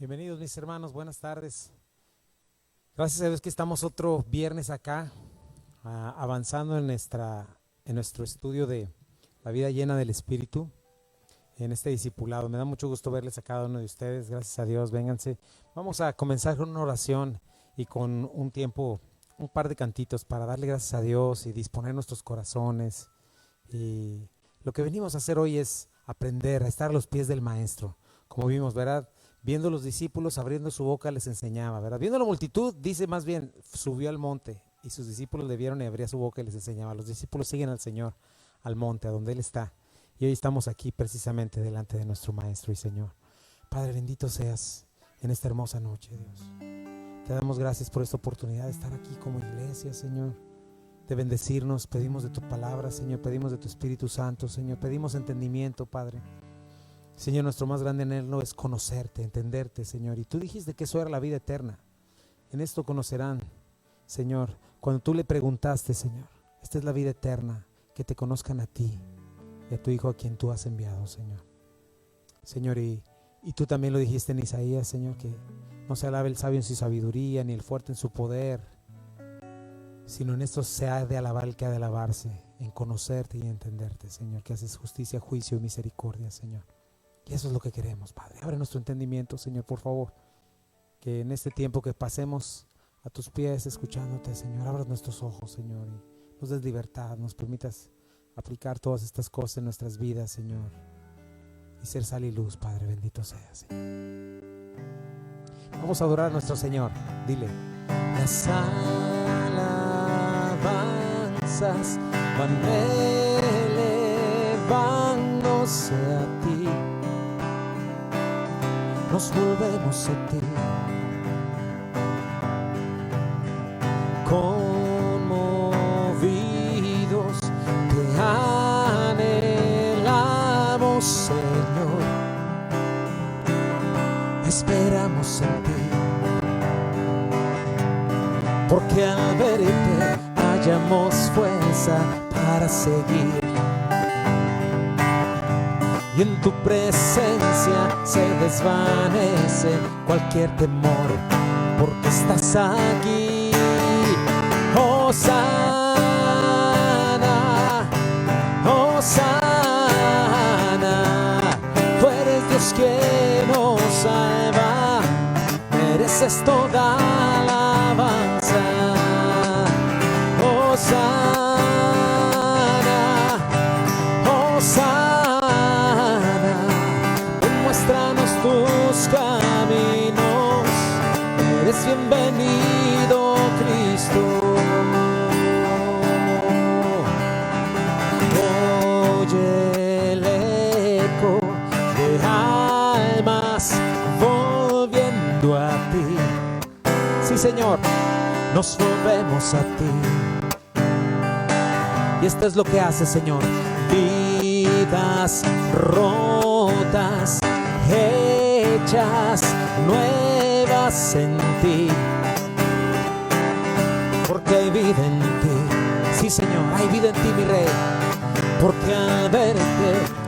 Bienvenidos mis hermanos, buenas tardes. Gracias a Dios que estamos otro viernes acá, avanzando en nuestro estudio de la vida llena del Espíritu, en este discipulado. Me da mucho gusto verles a cada uno de ustedes, gracias a Dios, vénganse. Vamos a comenzar con una oración y con un par de cantitos para darle gracias a Dios y disponer nuestros corazones. Y lo que venimos a hacer hoy es aprender a estar a los pies del Maestro, como vimos, ¿verdad? Viendo los discípulos, abriendo su boca les enseñaba, ¿verdad? Viendo la multitud, dice más bien, subió al monte y sus discípulos le vieron y abría su boca y les enseñaba. Los discípulos siguen al Señor, al monte, a donde Él está. Y hoy estamos aquí precisamente delante de nuestro Maestro y Señor. Padre, bendito seas en esta hermosa noche, Dios. Te damos gracias por esta oportunidad de estar aquí como iglesia, Señor. De bendecirnos, pedimos de tu palabra, Señor, pedimos de tu Espíritu Santo, Señor, pedimos entendimiento, Padre. Señor, nuestro más grande anhelo es conocerte, entenderte, Señor. Y tú dijiste que eso era la vida eterna. En esto conocerán, Señor, cuando tú le preguntaste, Señor, esta es la vida eterna, que te conozcan a ti y a tu Hijo a quien tú has enviado, Señor. Señor, y tú también lo dijiste en Isaías, Señor, que no se alabe el sabio en su sabiduría, ni el fuerte en su poder, sino en esto se ha de alabar el que ha de alabarse, en conocerte y entenderte, Señor, que haces justicia, juicio y misericordia, Señor. Y eso es lo que queremos, Padre. Abre nuestro entendimiento, Señor, por favor. Que en este tiempo que pasemos a tus pies escuchándote, Señor, abras nuestros ojos, Señor, y nos des libertad, nos permitas aplicar todas estas cosas en nuestras vidas, Señor, y ser sal y luz, Padre, bendito seas, Señor. Vamos a adorar a nuestro Señor. Dile: las alabanzas van elevándose a ti. Nos volvemos a ti, conmovidos, te anhelamos, Señor, esperamos en ti, porque al verte hallamos fuerza para seguir. Y en tu presencia se desvanece cualquier temor, porque estás aquí. Hosana, Hosana, tú eres Dios que nos salva, mereces toda alabanza. Hosana, Hosana, muéstranos tus caminos, eres bienvenido, Cristo. Oye el eco de almas volviendo a ti. Sí, Señor, nos volvemos a ti. Y esto es lo que hace, Señor. Vidas rotas, hechas nuevas en ti, porque hay vida en ti. Sí, Señor, hay vida en ti, mi Rey, porque al verte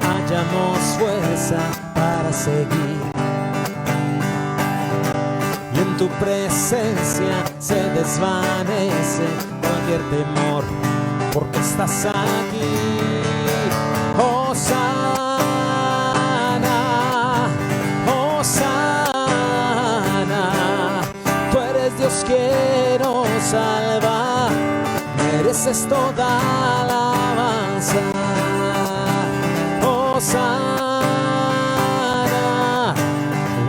hallamos fuerza para seguir. Y en tu presencia se desvanece cualquier temor, porque estás aquí. Hosana, Hosana, tú eres Dios que nos salva, mereces toda alabanza. Hosana,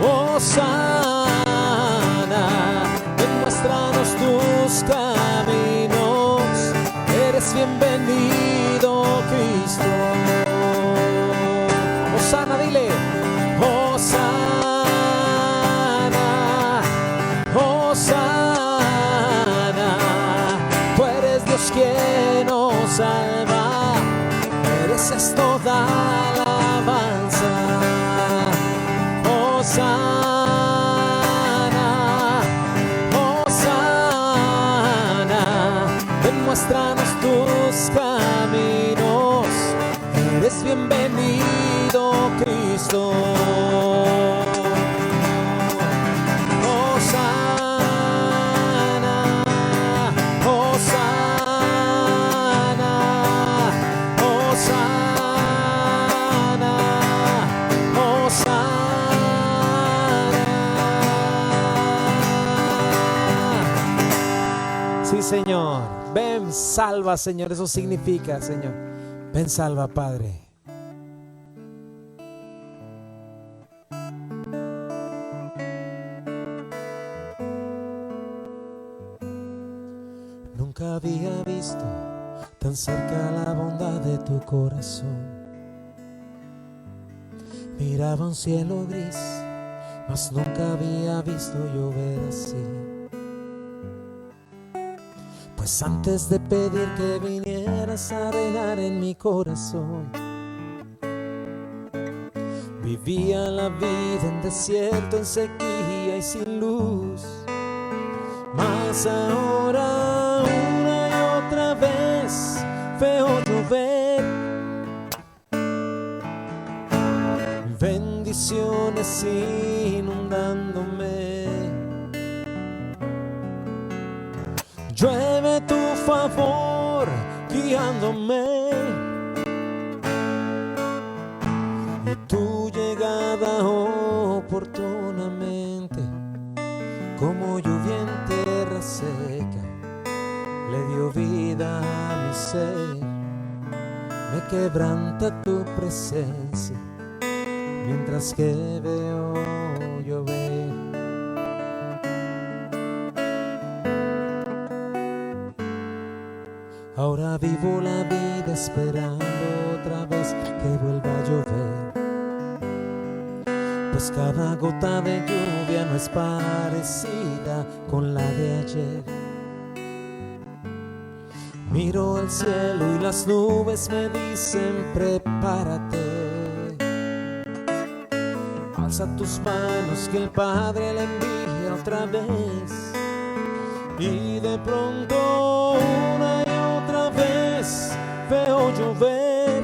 Hosana, demuéstranos tus caminos, eres bienvenido, Cristo. Hosana, dile. Hosana, Hosana, tú eres Dios que nos salva, mereces toda alabanza. Hosana, Hosana, demuéstranos tus caminos, eres bienvenido, Cristo. Señor. Ven, salva, Señor. Eso significa, Señor. Ven, salva, Padre. Nunca había visto tan cerca la bondad de tu corazón. Miraba un cielo gris, mas nunca había visto llover así. Pues antes de pedir que vinieras a reinar en mi corazón, vivía la vida en desierto, en sequía y sin luz. Mas ahora una y otra vez veo llover bendiciones inundándome. Llueve tu favor guiándome, y tu llegada oportunamente, como lluvia en tierra seca, le dio vida a mi ser. Me quebranta tu presencia mientras que veo llover. Ahora vivo la vida esperando otra vez que vuelva a llover, pues cada gota de lluvia no es parecida con la de ayer. Miro al cielo y las nubes me dicen prepárate. Alza tus manos que el Padre le envía otra vez. Y de pronto una y otra vez veo llover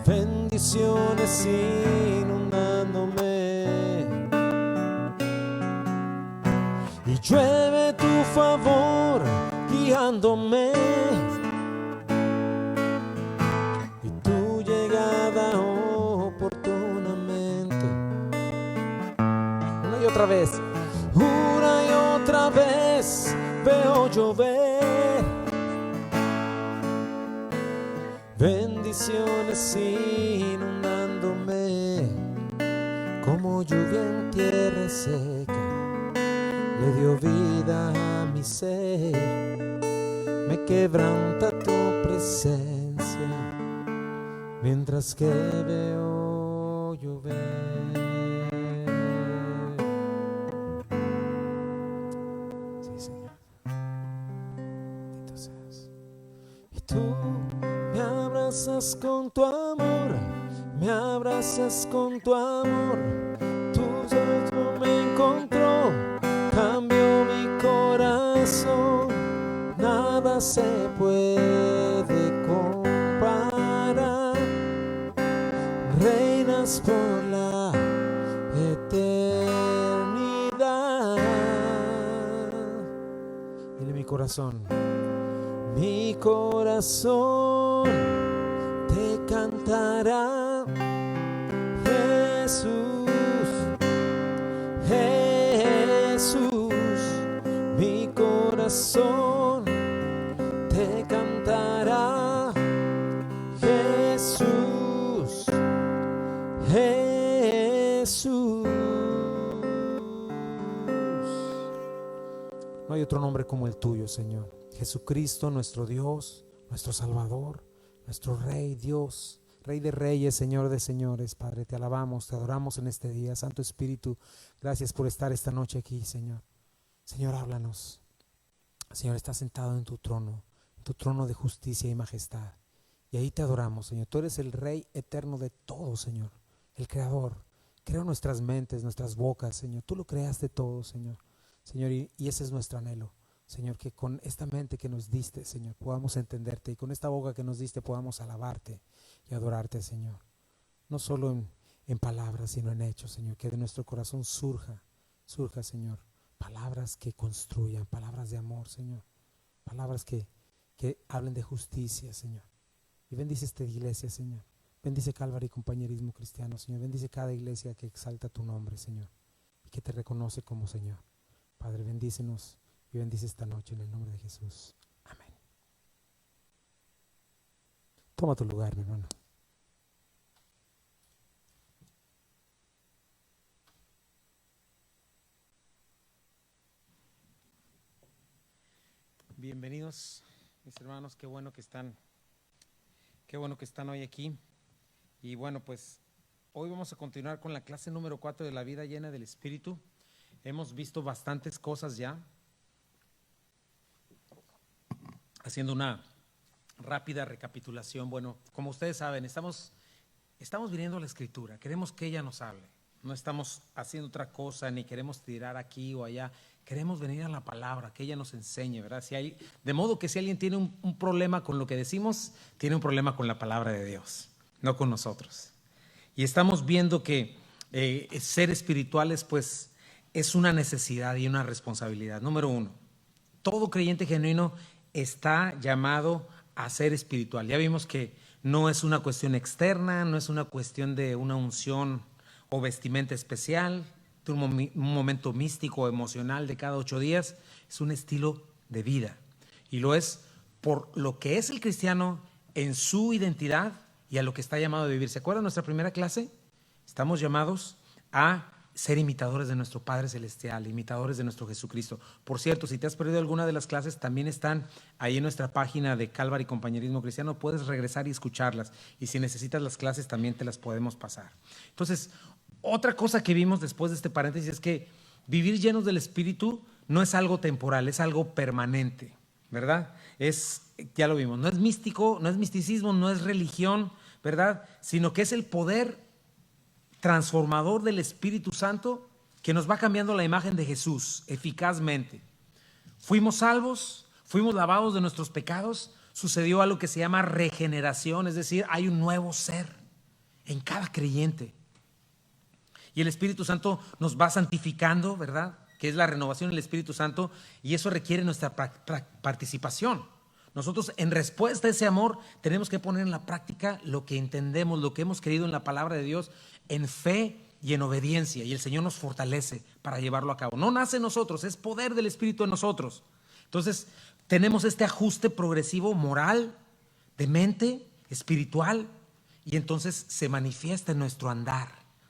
bendiciones inundándome, y llueve tu favor guiándome, y tu llegada oportunamente. Una y otra vez. Una y otra vez veo llover bendiciones inundándome, como lluvia en tierra seca, le dio vida a mi ser. Me quebranta tu presencia mientras que veo llover. Tú me abrazas con tu amor, me abrazas con tu amor. Tu rostro me encontró, cambió mi corazón. Nada se puede comparar. Reinas por la eternidad. Dile mi corazón. Mi corazón te cantará, Jesús, Jesús. Mi corazón te cantará, Jesús, Jesús. No hay otro nombre como el tuyo, Señor. Jesucristo, nuestro Dios, nuestro Salvador, nuestro Rey, Dios, Rey de Reyes, Señor de Señores. Padre, te alabamos, te adoramos en este día. Santo Espíritu, gracias por estar esta noche aquí, Señor. Señor, háblanos. Señor, estás sentado en tu trono de justicia y majestad. Y ahí te adoramos, Señor. Tú eres el Rey eterno de todo, Señor. El Creador. Creó nuestras mentes, nuestras bocas, Señor. Tú lo creaste todo, Señor. Señor, y ese es nuestro anhelo. Señor, que con esta mente que nos diste, Señor, podamos entenderte, y con esta boca que nos diste podamos alabarte y adorarte, Señor. No solo en palabras, sino en hechos, Señor. Que de nuestro corazón surja, Señor, palabras que construyan, palabras de amor, Señor. Palabras que hablen de justicia, Señor. Y bendice esta iglesia, Señor. Bendice Calvary y Compañerismo Cristiano, Señor. Bendice cada iglesia que exalta tu nombre, Señor, y que te reconoce como Señor. Padre, bendícenos y bendice esta noche en el nombre de Jesús. Amén. Toma tu lugar, mi hermano. Bienvenidos, mis hermanos, qué bueno que están hoy aquí. Y bueno, pues hoy vamos a continuar con la clase número 4 de la vida llena del Espíritu. Hemos visto bastantes cosas ya. Haciendo una rápida recapitulación, bueno, como ustedes saben, estamos viniendo a la Escritura, queremos que ella nos hable. No estamos haciendo otra cosa, ni queremos tirar aquí o allá. Queremos venir a la palabra, que ella nos enseñe, ¿verdad? De modo que si alguien tiene un problema con lo que decimos, tiene un problema con la palabra de Dios, no con nosotros. Y estamos viendo que ser espirituales, pues, es una necesidad y una responsabilidad. Número 1, todo creyente genuino está llamado a ser espiritual. Ya vimos que no es una cuestión externa, no es una cuestión de una unción o vestimenta especial, de un momento místico o emocional de cada 8 días, es un estilo de vida. Y lo es por lo que es el cristiano en su identidad y a lo que está llamado a vivir. ¿Se acuerdan de nuestra primera clase? Estamos llamados a ser imitadores de nuestro Padre Celestial, imitadores de nuestro Jesucristo. Por cierto, si te has perdido alguna de las clases, también están ahí en nuestra página de Calvary Compañerismo Cristiano. Puedes regresar y escucharlas. Y si necesitas las clases, también te las podemos pasar. Entonces, otra cosa que vimos después de este paréntesis es que vivir llenos del Espíritu no es algo temporal, es algo permanente, ¿verdad? Ya lo vimos, no es místico, no es misticismo, no es religión, ¿verdad? Sino que es el poder transformador del Espíritu Santo que nos va cambiando la imagen de Jesús eficazmente. Fuimos salvos, fuimos lavados de nuestros pecados, sucedió algo que se llama regeneración, es decir, hay un nuevo ser en cada creyente. Y el Espíritu Santo nos va santificando, ¿verdad? Que es la renovación del Espíritu Santo, y eso requiere nuestra participación. Nosotros, en respuesta a ese amor, tenemos que poner en la práctica lo que entendemos, lo que hemos creído en la palabra de Dios, en fe y en obediencia, y el Señor nos fortalece para llevarlo a cabo. No nace en nosotros, es poder del Espíritu en nosotros. Entonces, tenemos este ajuste progresivo moral, de mente, espiritual, y entonces se manifiesta en nuestro andar,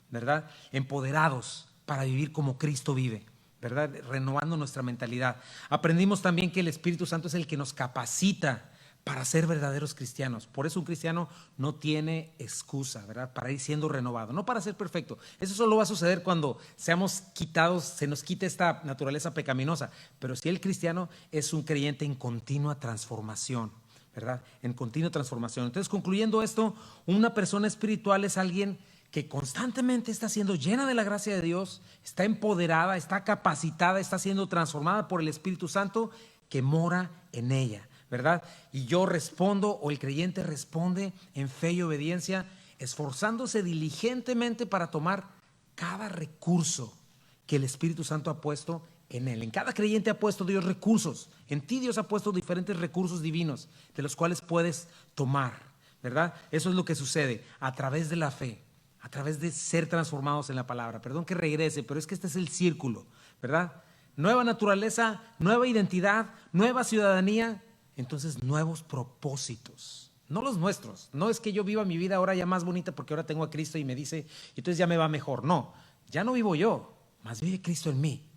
¿verdad? Empoderados para vivir como Cristo vive, ¿verdad? Renovando nuestra mentalidad. Aprendimos también que el Espíritu Santo es el que nos capacita para ser verdaderos cristianos. Por eso un cristiano no tiene excusa, ¿verdad? Para ir siendo renovado, no para ser perfecto. Eso solo va a suceder cuando seamos quitados, se nos quite esta naturaleza pecaminosa. Pero si el cristiano es un creyente en continua transformación, ¿verdad? En continua transformación. Entonces, concluyendo esto, una persona espiritual es alguien que constantemente está siendo llena de la gracia de Dios, está empoderada, está capacitada, está siendo transformada por el Espíritu Santo que mora en ella, ¿verdad? Y yo respondo, o el creyente responde en fe y obediencia, esforzándose diligentemente para tomar cada recurso que el Espíritu Santo ha puesto en él. En cada creyente ha puesto Dios recursos. En ti Dios ha puesto diferentes recursos divinos de los cuales puedes tomar, ¿verdad? Eso es lo que sucede a través de la fe, a través de ser transformados en la palabra. Perdón que regrese, pero es que este es el círculo, ¿verdad? Nueva naturaleza, nueva identidad, nueva ciudadanía, entonces nuevos propósitos. No los nuestros. No es que yo viva mi vida ahora ya más bonita porque ahora tengo a Cristo y me dice, entonces ya me va mejor. No, ya no vivo yo, más vive Cristo en mí.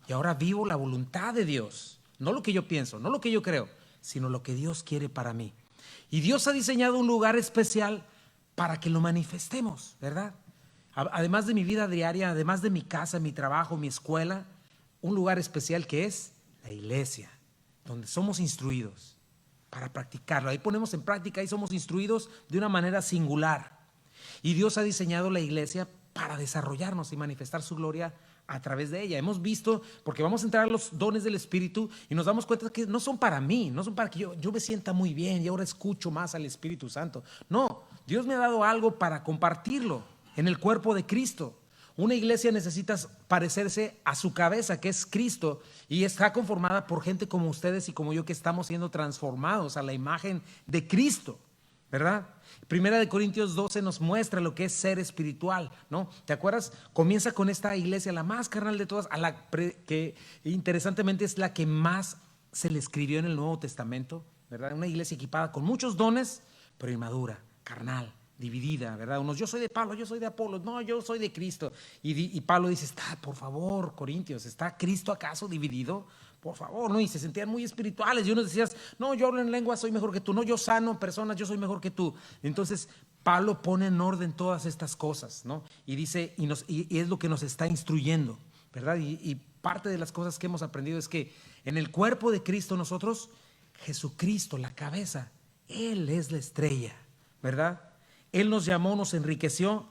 Y ahora vivo la voluntad de Dios. No lo que yo pienso, no lo que yo creo, sino lo que Dios quiere para mí. Y Dios ha diseñado un lugar especial para que lo manifestemos, ¿verdad? Además de mi vida diaria, además de mi casa, mi trabajo, mi escuela, un lugar especial que es la iglesia, donde somos instruidos para practicarlo. Ahí ponemos en práctica, ahí somos instruidos de una manera singular. Y Dios ha diseñado la iglesia para desarrollarnos y manifestar su gloria a través de ella. Hemos visto, porque vamos a entrar a los dones del Espíritu y nos damos cuenta que no son para mí, no son para que yo me sienta muy bien y ahora escucho más al Espíritu Santo. No, Dios me ha dado algo para compartirlo en el cuerpo de Cristo. Una iglesia necesita parecerse a su cabeza, que es Cristo, y está conformada por gente como ustedes y como yo, que estamos siendo transformados a la imagen de Cristo, ¿verdad? Primera de Corintios 12 nos muestra lo que es ser espiritual, ¿no? ¿Te acuerdas? Comienza con esta iglesia, la más carnal de todas, que interesantemente es la que más se le escribió en el Nuevo Testamento, ¿verdad? Una iglesia equipada con muchos dones, pero inmadura, carnal, dividida, ¿verdad? Unos, yo soy de Pablo, yo soy de Apolo, no, yo soy de Cristo. Y Pablo dice, por favor, Corintios, ¿está Cristo acaso dividido? Por favor, ¿no? Y se sentían muy espirituales. Y unos decías, no, yo hablo en lengua, soy mejor que tú. No, yo sano personas, yo soy mejor que tú. Entonces, Pablo pone en orden todas estas cosas, ¿no? Y dice, y es lo que nos está instruyendo, ¿verdad? Y parte de las cosas que hemos aprendido es que en el cuerpo de Cristo nosotros, Jesucristo, la cabeza, Él es la estrella, ¿verdad? Él nos llamó, nos enriqueció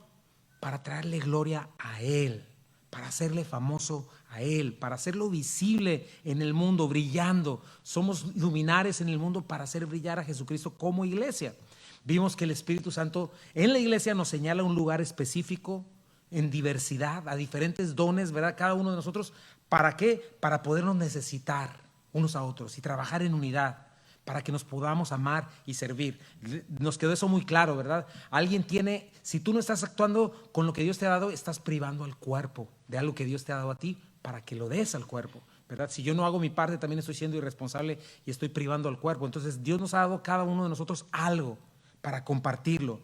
para traerle gloria a Él, para hacerle famoso a Él, para hacerlo visible en el mundo, brillando. Somos luminares en el mundo para hacer brillar a Jesucristo como iglesia. Vimos que el Espíritu Santo en la iglesia nos señala un lugar específico, en diversidad, a diferentes dones, ¿verdad? Cada uno de nosotros, ¿para qué? Para podernos necesitar unos a otros y trabajar en unidad, para que nos podamos amar y servir. Nos quedó eso muy claro, ¿verdad? Alguien tiene, si tú no estás actuando con lo que Dios te ha dado, estás privando al cuerpo de algo que Dios te ha dado a ti para que lo des al cuerpo, ¿verdad? Si yo no hago mi parte, también estoy siendo irresponsable y estoy privando al cuerpo. Entonces Dios nos ha dado cada uno de nosotros algo para compartirlo.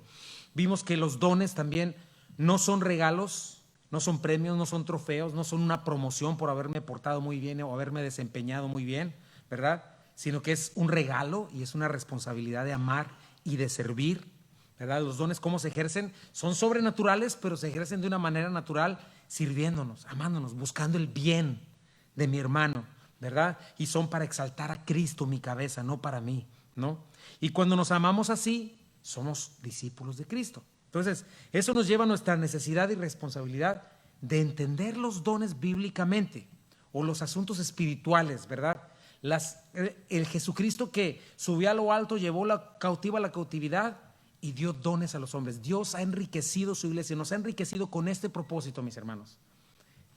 Vimos que los dones también no son regalos, no son premios, no son trofeos, no son una promoción por haberme portado muy bien o haberme desempeñado muy bien, ¿verdad? Sino que es un regalo y es una responsabilidad de amar y de servir, ¿verdad? Los dones, ¿cómo se ejercen? Son sobrenaturales, pero se ejercen de una manera natural, sirviéndonos, amándonos, buscando el bien de mi hermano, ¿verdad? Y son para exaltar a Cristo, mi cabeza, no para mí, ¿no? Y cuando nos amamos así, somos discípulos de Cristo. Entonces, eso nos lleva a nuestra necesidad y responsabilidad de entender los dones bíblicamente o los asuntos espirituales, ¿verdad? El Jesucristo que subió a lo alto, llevó la cautiva a la cautividad y dio dones a los hombres. Dios ha enriquecido su iglesia, nos ha enriquecido con este propósito, mis hermanos.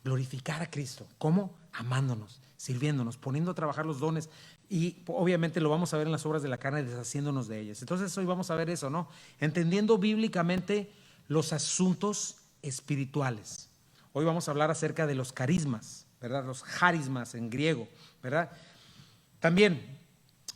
Glorificar a Cristo. ¿Cómo? Amándonos, sirviéndonos, poniendo a trabajar los dones. Y obviamente lo vamos a ver en las obras de la carne, deshaciéndonos de ellas. Entonces hoy vamos a ver eso, ¿no? Entendiendo bíblicamente los asuntos espirituales. Hoy vamos a hablar acerca de los carismas, ¿verdad? Los charismas en griego, ¿verdad? También,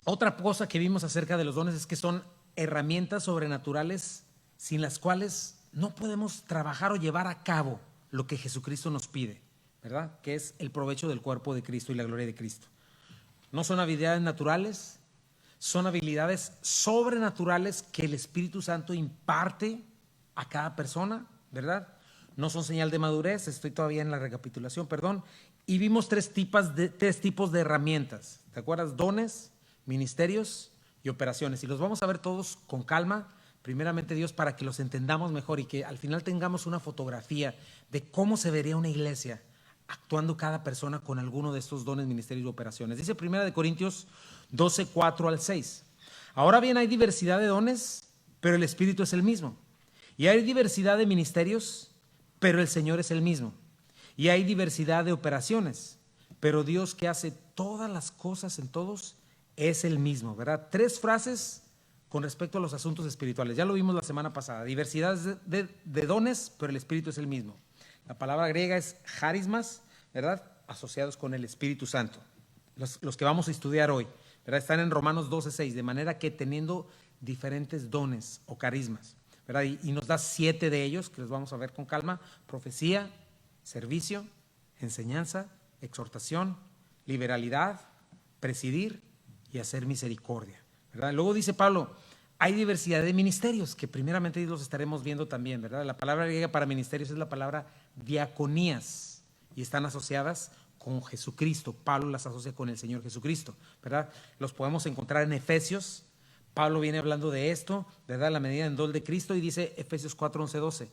otra cosa que vimos acerca de los dones es que son herramientas sobrenaturales sin las cuales no podemos trabajar o llevar a cabo lo que Jesucristo nos pide, ¿verdad? Que es el provecho del cuerpo de Cristo y la gloria de Cristo. No son habilidades naturales, son habilidades sobrenaturales que el Espíritu Santo imparte a cada persona, ¿verdad? No son señal de madurez, estoy todavía en la recapitulación, perdón. Y vimos tres tipos de herramientas, ¿te acuerdas? Dones, ministerios y operaciones. Y los vamos a ver todos con calma, primeramente Dios, para que los entendamos mejor y que al final tengamos una fotografía de cómo se vería una iglesia actuando cada persona con alguno de estos dones, ministerios y operaciones. Dice 1 Corintios 12, 4 al 6. Ahora bien, hay diversidad de dones, pero el Espíritu es el mismo. Y hay diversidad de ministerios, pero el Señor es el mismo. Y hay diversidad de operaciones, pero Dios, que hace todas las cosas en todos, es el mismo, ¿verdad? Tres frases con respecto a los asuntos espirituales. Ya lo vimos la semana pasada. Diversidad de dones, pero el Espíritu es el mismo. La palabra griega es charismas, ¿verdad? Asociados con el Espíritu Santo. Los que vamos a estudiar hoy, ¿verdad? Están en Romanos 12, 6, de manera que teniendo diferentes dones o carismas, ¿verdad? Y nos da 7 de ellos, que los vamos a ver con calma: profecía, servicio, enseñanza, exhortación, liberalidad, presidir y hacer misericordia, ¿verdad? Luego dice Pablo, hay diversidad de ministerios, que primeramente los estaremos viendo también, ¿verdad? La palabra griega para ministerios es la palabra diaconías y están asociadas con Jesucristo. Pablo las asocia con el Señor Jesucristo, ¿verdad? Los podemos encontrar en Efesios. Pablo viene hablando de esto, ¿verdad? La medida en don de Cristo, y dice Efesios 4, 11, 12.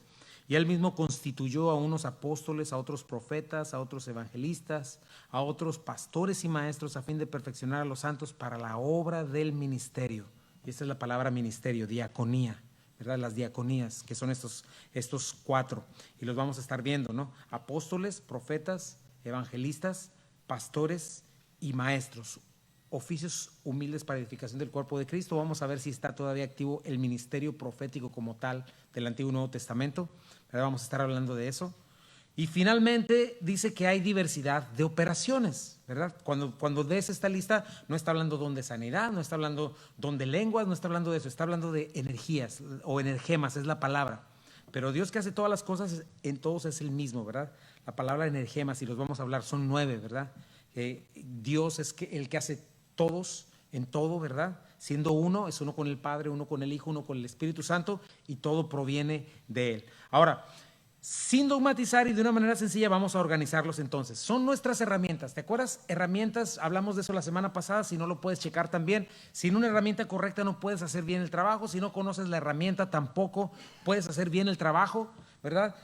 Y él mismo constituyó a unos apóstoles, a otros profetas, a otros evangelistas, a otros pastores y maestros, a fin de perfeccionar a los santos para la obra del ministerio. Y esta es la palabra ministerio, diaconía, ¿verdad? Las diaconías, que son estos 4, y los vamos a estar viendo, ¿no? Apóstoles, profetas, evangelistas, pastores y maestros. oficios humildes para edificación del cuerpo de Cristo. Vamos a ver si está todavía activo el ministerio profético como tal del Antiguo y Nuevo Testamento. Ahora vamos a estar hablando de eso. Y finalmente dice que hay diversidad de operaciones, ¿verdad? Cuando des esta lista, no está hablando don de sanidad, no está hablando don de lenguas, no está hablando de eso, está hablando de energías o energemas, es la palabra. Pero Dios que hace todas las cosas, en todos es el mismo, ¿verdad? La palabra energemas, y los vamos a hablar, son 9, ¿verdad? Dios es el que hace todos en todo, ¿verdad? Siendo uno, es uno con el Padre, uno con el Hijo, uno con el Espíritu Santo, y todo proviene de Él. Ahora, sin dogmatizar y de una manera sencilla, vamos a organizarlos entonces. Son nuestras herramientas. ¿Te acuerdas? Herramientas, hablamos de eso la semana pasada, si no lo puedes checar también. Sin una herramienta correcta no puedes hacer bien el trabajo. Si no conoces la herramienta tampoco puedes hacer bien el trabajo, ¿verdad?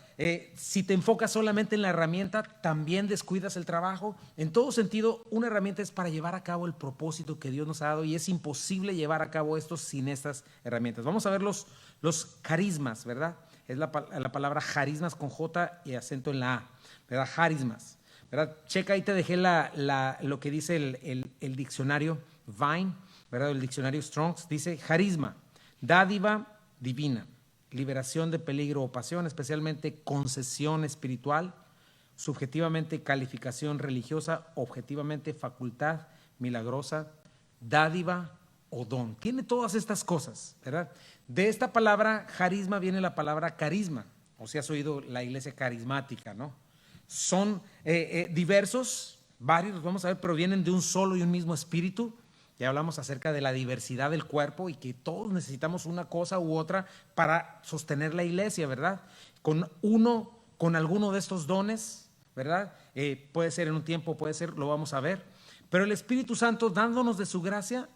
Si te enfocas solamente en la herramienta, también descuidas el trabajo. En todo sentido, una herramienta es para llevar a cabo el propósito que Dios nos ha dado, y es imposible llevar a cabo esto sin estas herramientas. Vamos a ver los carismas, ¿verdad? Es la palabra carismas con J y acento en la A, ¿verdad? Carismas, ¿verdad? Checa, ahí te dejé lo que dice el diccionario Vine, ¿verdad? El diccionario Strong's dice carisma, dádiva divina, liberación de peligro o pasión, especialmente concesión espiritual, subjetivamente calificación religiosa, objetivamente facultad milagrosa, dádiva o don. Tiene todas estas cosas, ¿verdad? De esta palabra carisma viene la palabra carisma, o si has oído la iglesia carismática, ¿no? Son diversos, varios, los vamos a ver, pero vienen de un solo y un mismo espíritu. Ya hablamos acerca de la diversidad del cuerpo y que todos necesitamos una cosa u otra para sostener la iglesia, ¿verdad? Con alguno de estos dones, ¿verdad? Puede ser en un tiempo, puede ser, lo vamos a ver. Pero el Espíritu Santo, dándonos de su gracia,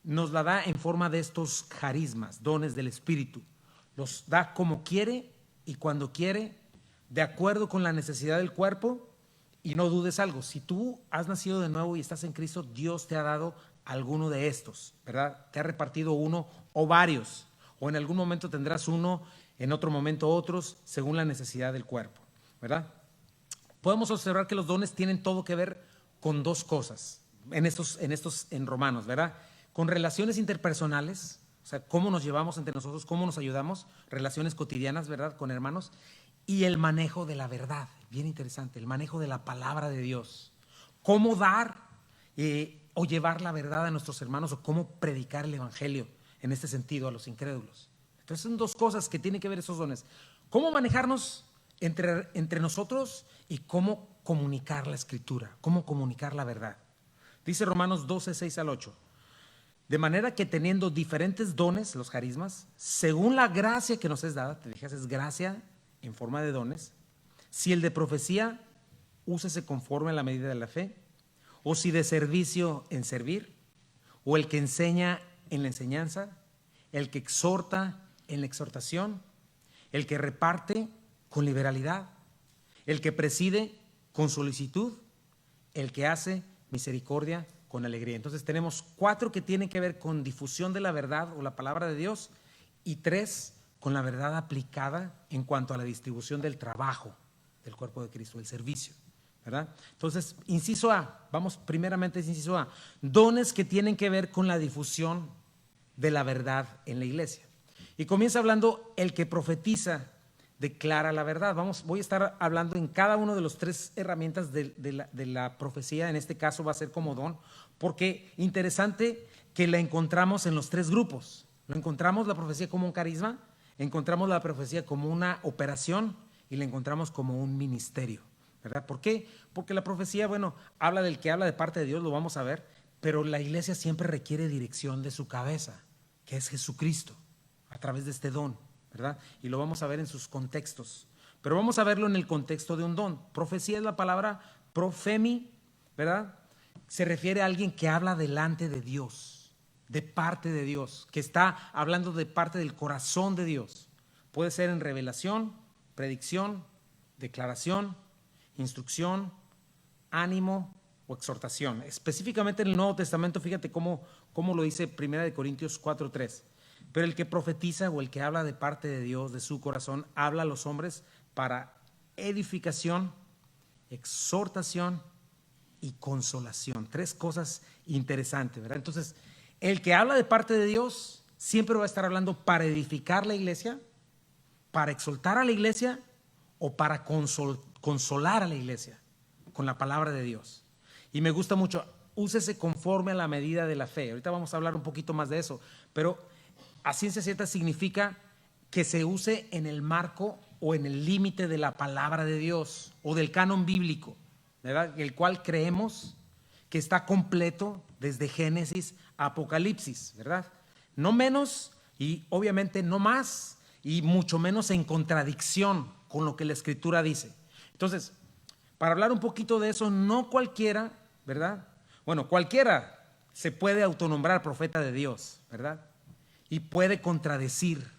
nos la da en forma de estos carismas, dones del Espíritu. Los da como quiere y cuando quiere, de acuerdo con la necesidad del cuerpo. Y no dudes algo, si tú has nacido de nuevo y estás en Cristo, Dios te ha dado alguno de estos, ¿verdad? Te ha repartido uno o varios, o en algún momento tendrás uno, en otro momento otros, según la necesidad del cuerpo, ¿verdad? Podemos observar que los dones tienen todo que ver con dos cosas en Romanos, ¿verdad? Con relaciones interpersonales, o sea, cómo nos llevamos entre nosotros, cómo nos ayudamos, relaciones cotidianas, ¿verdad? Con hermanos, y el manejo de la verdad, bien interesante, el manejo de la palabra de Dios, cómo dar o llevar la verdad a nuestros hermanos, o cómo predicar el evangelio en este sentido a los incrédulos. Entonces son dos cosas que tienen que ver esos dones, cómo manejarnos entre nosotros y cómo comunicar la escritura, cómo comunicar la verdad. Dice Romanos 12, 6 al 8. De manera que teniendo diferentes dones, los carismas, según la gracia que nos es dada, te dije, es gracia en forma de dones. Si el de profecía, úsese conforme a la medida de la fe, o si de servicio, en servir, o el que enseña, en la enseñanza, el que exhorta, en la exhortación, el que reparte, con liberalidad, el que preside, con solicitud, el que hace misericordia, con alegría. Entonces tenemos 4 que tienen que ver con difusión de la verdad o la palabra de Dios, y 3 con la verdad aplicada en cuanto a la distribución del trabajo del cuerpo de Cristo, el servicio, ¿verdad? Entonces, inciso A, vamos primeramente, es inciso A, dones que tienen que ver con la difusión de la verdad en la iglesia. Y comienza hablando el que profetiza, declara la verdad. Voy a estar hablando en cada uno de los 3 herramientas de la profecía. En este caso va a ser como don, porque interesante que la encontramos en los 3 grupos. Lo encontramos la profecía como un carisma, encontramos la profecía como una operación y la encontramos como un ministerio, ¿verdad? ¿Por qué? Porque la profecía, bueno, habla del que habla de parte de Dios, lo vamos a ver, pero la iglesia siempre requiere dirección de su cabeza, que es Jesucristo, a través de este don, ¿verdad? Y lo vamos a ver en sus contextos, pero vamos a verlo en el contexto de un don. Profecía es la palabra profemi, ¿verdad? Se refiere a alguien que habla delante de Dios, de parte de Dios, que está hablando de parte del corazón de Dios. Puede ser en revelación, predicción, declaración, instrucción, ánimo o exhortación. Específicamente en el Nuevo Testamento, fíjate cómo lo dice 1 Corintios 4:3. Pero el que profetiza o el que habla de parte de Dios, de su corazón, habla a los hombres para edificación, exhortación y consolación. Tres cosas interesantes, ¿verdad? Entonces, el que habla de parte de Dios siempre va a estar hablando para edificar la iglesia, para exaltar a la iglesia o para consolar a la iglesia con la palabra de Dios. Y me gusta mucho, úsese conforme a la medida de la fe. Ahorita vamos a hablar un poquito más de eso, pero a ciencia cierta significa que se use en el marco o en el límite de la palabra de Dios o del canon bíblico, ¿verdad? El cual creemos que está completo desde Génesis a Apocalipsis, ¿verdad? No menos y obviamente no más y mucho menos en contradicción con lo que la Escritura dice. Entonces, para hablar un poquito de eso, no cualquiera, ¿verdad? Bueno, cualquiera se puede autonombrar profeta de Dios, ¿verdad? Y puede contradecir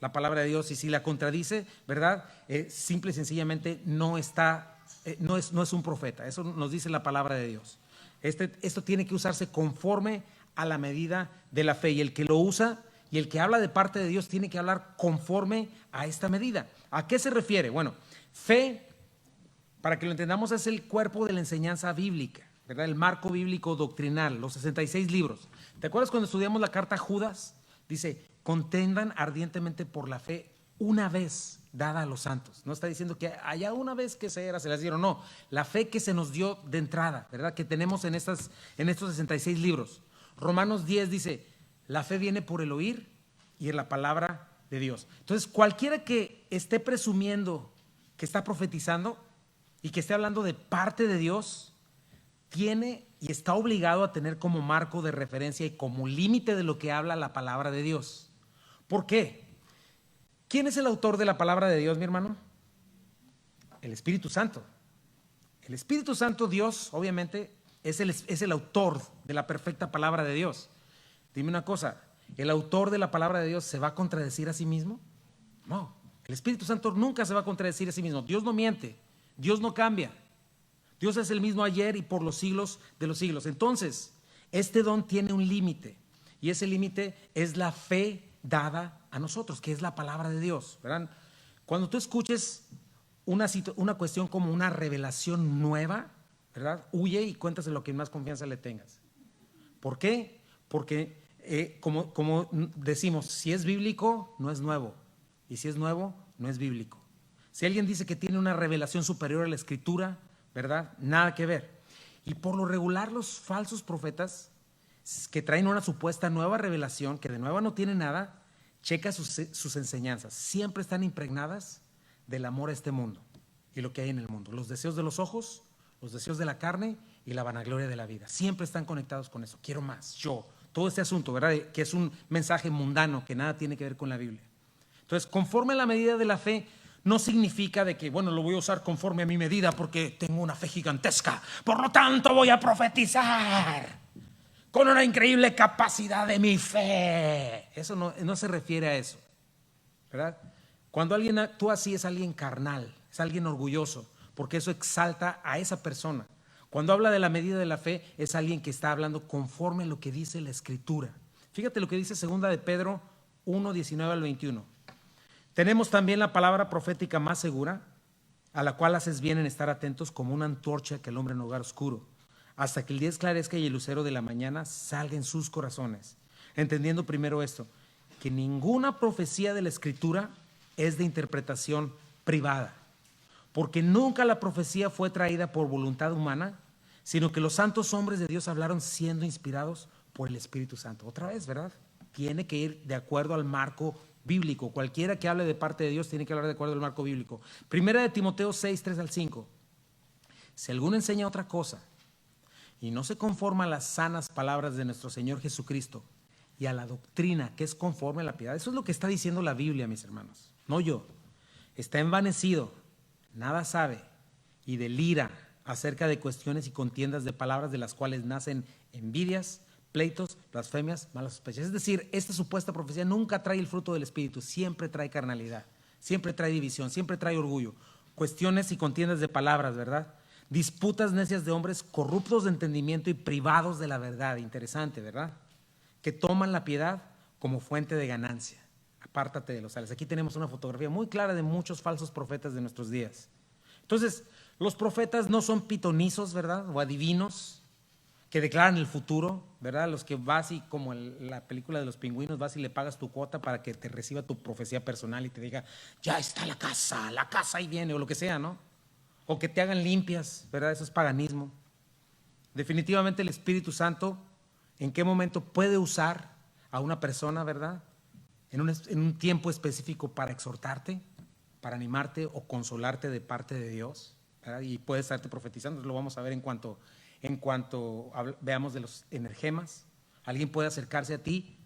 la palabra de Dios, y si la contradice, ¿verdad? Simple y sencillamente no es un profeta. Eso nos dice la palabra de Dios. Esto tiene que usarse conforme a la medida de la fe, y el que lo usa y el que habla de parte de Dios tiene que hablar conforme a esta medida. ¿A qué se refiere? Bueno, fe, para que lo entendamos, es el cuerpo de la enseñanza bíblica, ¿verdad? El marco bíblico doctrinal, los 66 libros. ¿Te acuerdas cuando estudiamos la carta a Judas? Dice, contendan ardientemente por la fe una vez dada a los santos. No está diciendo que haya una vez que se las dieron, no. La fe que se nos dio de entrada, ¿verdad? Que tenemos en estos 66 libros. Romanos 10 dice, la fe viene por el oír y en la palabra de Dios. Entonces, cualquiera que esté presumiendo que está profetizando y que esté hablando de parte de Dios, tiene y está obligado a tener como marco de referencia y como límite de lo que habla la palabra de Dios. ¿Por qué? ¿Quién es el autor de la palabra de Dios, mi hermano? El Espíritu Santo. El Espíritu Santo, Dios, obviamente, es el autor de la perfecta palabra de Dios. Dime una cosa, ¿el autor de la palabra de Dios se va a contradecir a sí mismo? No, el Espíritu Santo nunca se va a contradecir a sí mismo. Dios no miente, Dios no cambia. Dios es el mismo ayer y por los siglos de los siglos. Entonces, este don tiene un límite, y ese límite es la fe dada a nosotros, que es la palabra de Dios, ¿verdad? Cuando tú escuches una cuestión como una revelación nueva, ¿verdad? Huye y cuéntaselo a quien más confianza le tengas. ¿Por qué? Porque como decimos, si es bíblico, no es nuevo, y si es nuevo, no es bíblico. Si alguien dice que tiene una revelación superior a la Escritura, ¿verdad? Nada que ver. Y por lo regular los falsos profetas que traen una supuesta nueva revelación, que de nueva no tiene nada, checa sus enseñanzas. Siempre están impregnadas del amor a este mundo y lo que hay en el mundo. Los deseos de los ojos, los deseos de la carne y la vanagloria de la vida. Siempre están conectados con eso. Quiero más, yo. Todo este asunto, ¿verdad? Que es un mensaje mundano que nada tiene que ver con la Biblia. Entonces, conforme a la medida de la fe, no significa de que, bueno, lo voy a usar conforme a mi medida porque tengo una fe gigantesca. Por lo tanto, voy a profetizar con una increíble capacidad de mi fe. Eso no se refiere a eso, ¿verdad? Cuando alguien actúa así es alguien carnal, es alguien orgulloso, porque eso exalta a esa persona. Cuando habla de la medida de la fe, es alguien que está hablando conforme a lo que dice la Escritura. Fíjate lo que dice 2 de Pedro 1, 19 al 21. Tenemos también la palabra profética más segura, a la cual haces bien en estar atentos como una antorcha que alumbra en lugar oscuro, hasta que el día esclarezca y el lucero de la mañana salga en sus corazones. Entendiendo primero esto, que ninguna profecía de la Escritura es de interpretación privada, porque nunca la profecía fue traída por voluntad humana, sino que los santos hombres de Dios hablaron siendo inspirados por el Espíritu Santo. Otra vez, ¿verdad? Tiene que ir de acuerdo al marco bíblico. Cualquiera que hable de parte de Dios tiene que hablar de acuerdo al marco bíblico. Primera de Timoteo 6, 3 al 5. Si alguno enseña otra cosa y no se conforma a las sanas palabras de nuestro Señor Jesucristo y a la doctrina que es conforme a la piedad, eso es lo que está diciendo la Biblia, mis hermanos, no yo. Está envanecido, nada sabe y delira acerca de cuestiones y contiendas de palabras de las cuales nacen envidias, pleitos, blasfemias, malas sospechas. Es decir, esta supuesta profecía nunca trae el fruto del Espíritu, siempre trae carnalidad, siempre trae división, siempre trae orgullo, cuestiones y contiendas de palabras, ¿verdad? Disputas necias de hombres corruptos de entendimiento y privados de la verdad. Interesante, ¿verdad? Que toman la piedad como fuente de ganancia. Apártate de los tales. Aquí tenemos una fotografía muy clara de muchos falsos profetas de nuestros días. Entonces, Los profetas no son pitonizos, ¿verdad? O adivinos que declaran el futuro, ¿verdad? Los que vas y como la película de los pingüinos, vas y le pagas tu cuota para que te reciba tu profecía personal y te diga, ya está la casa ahí viene, o lo que sea, ¿no? O que te hagan limpias, ¿verdad? Eso es paganismo. Definitivamente el Espíritu Santo, ¿en qué momento puede usar a una persona, ¿verdad? En un tiempo específico para exhortarte, para animarte o consolarte de parte de Dios, ¿verdad? Y puede estarte profetizando, lo vamos a ver en cuanto veamos de los energemas. Alguien puede acercarse a ti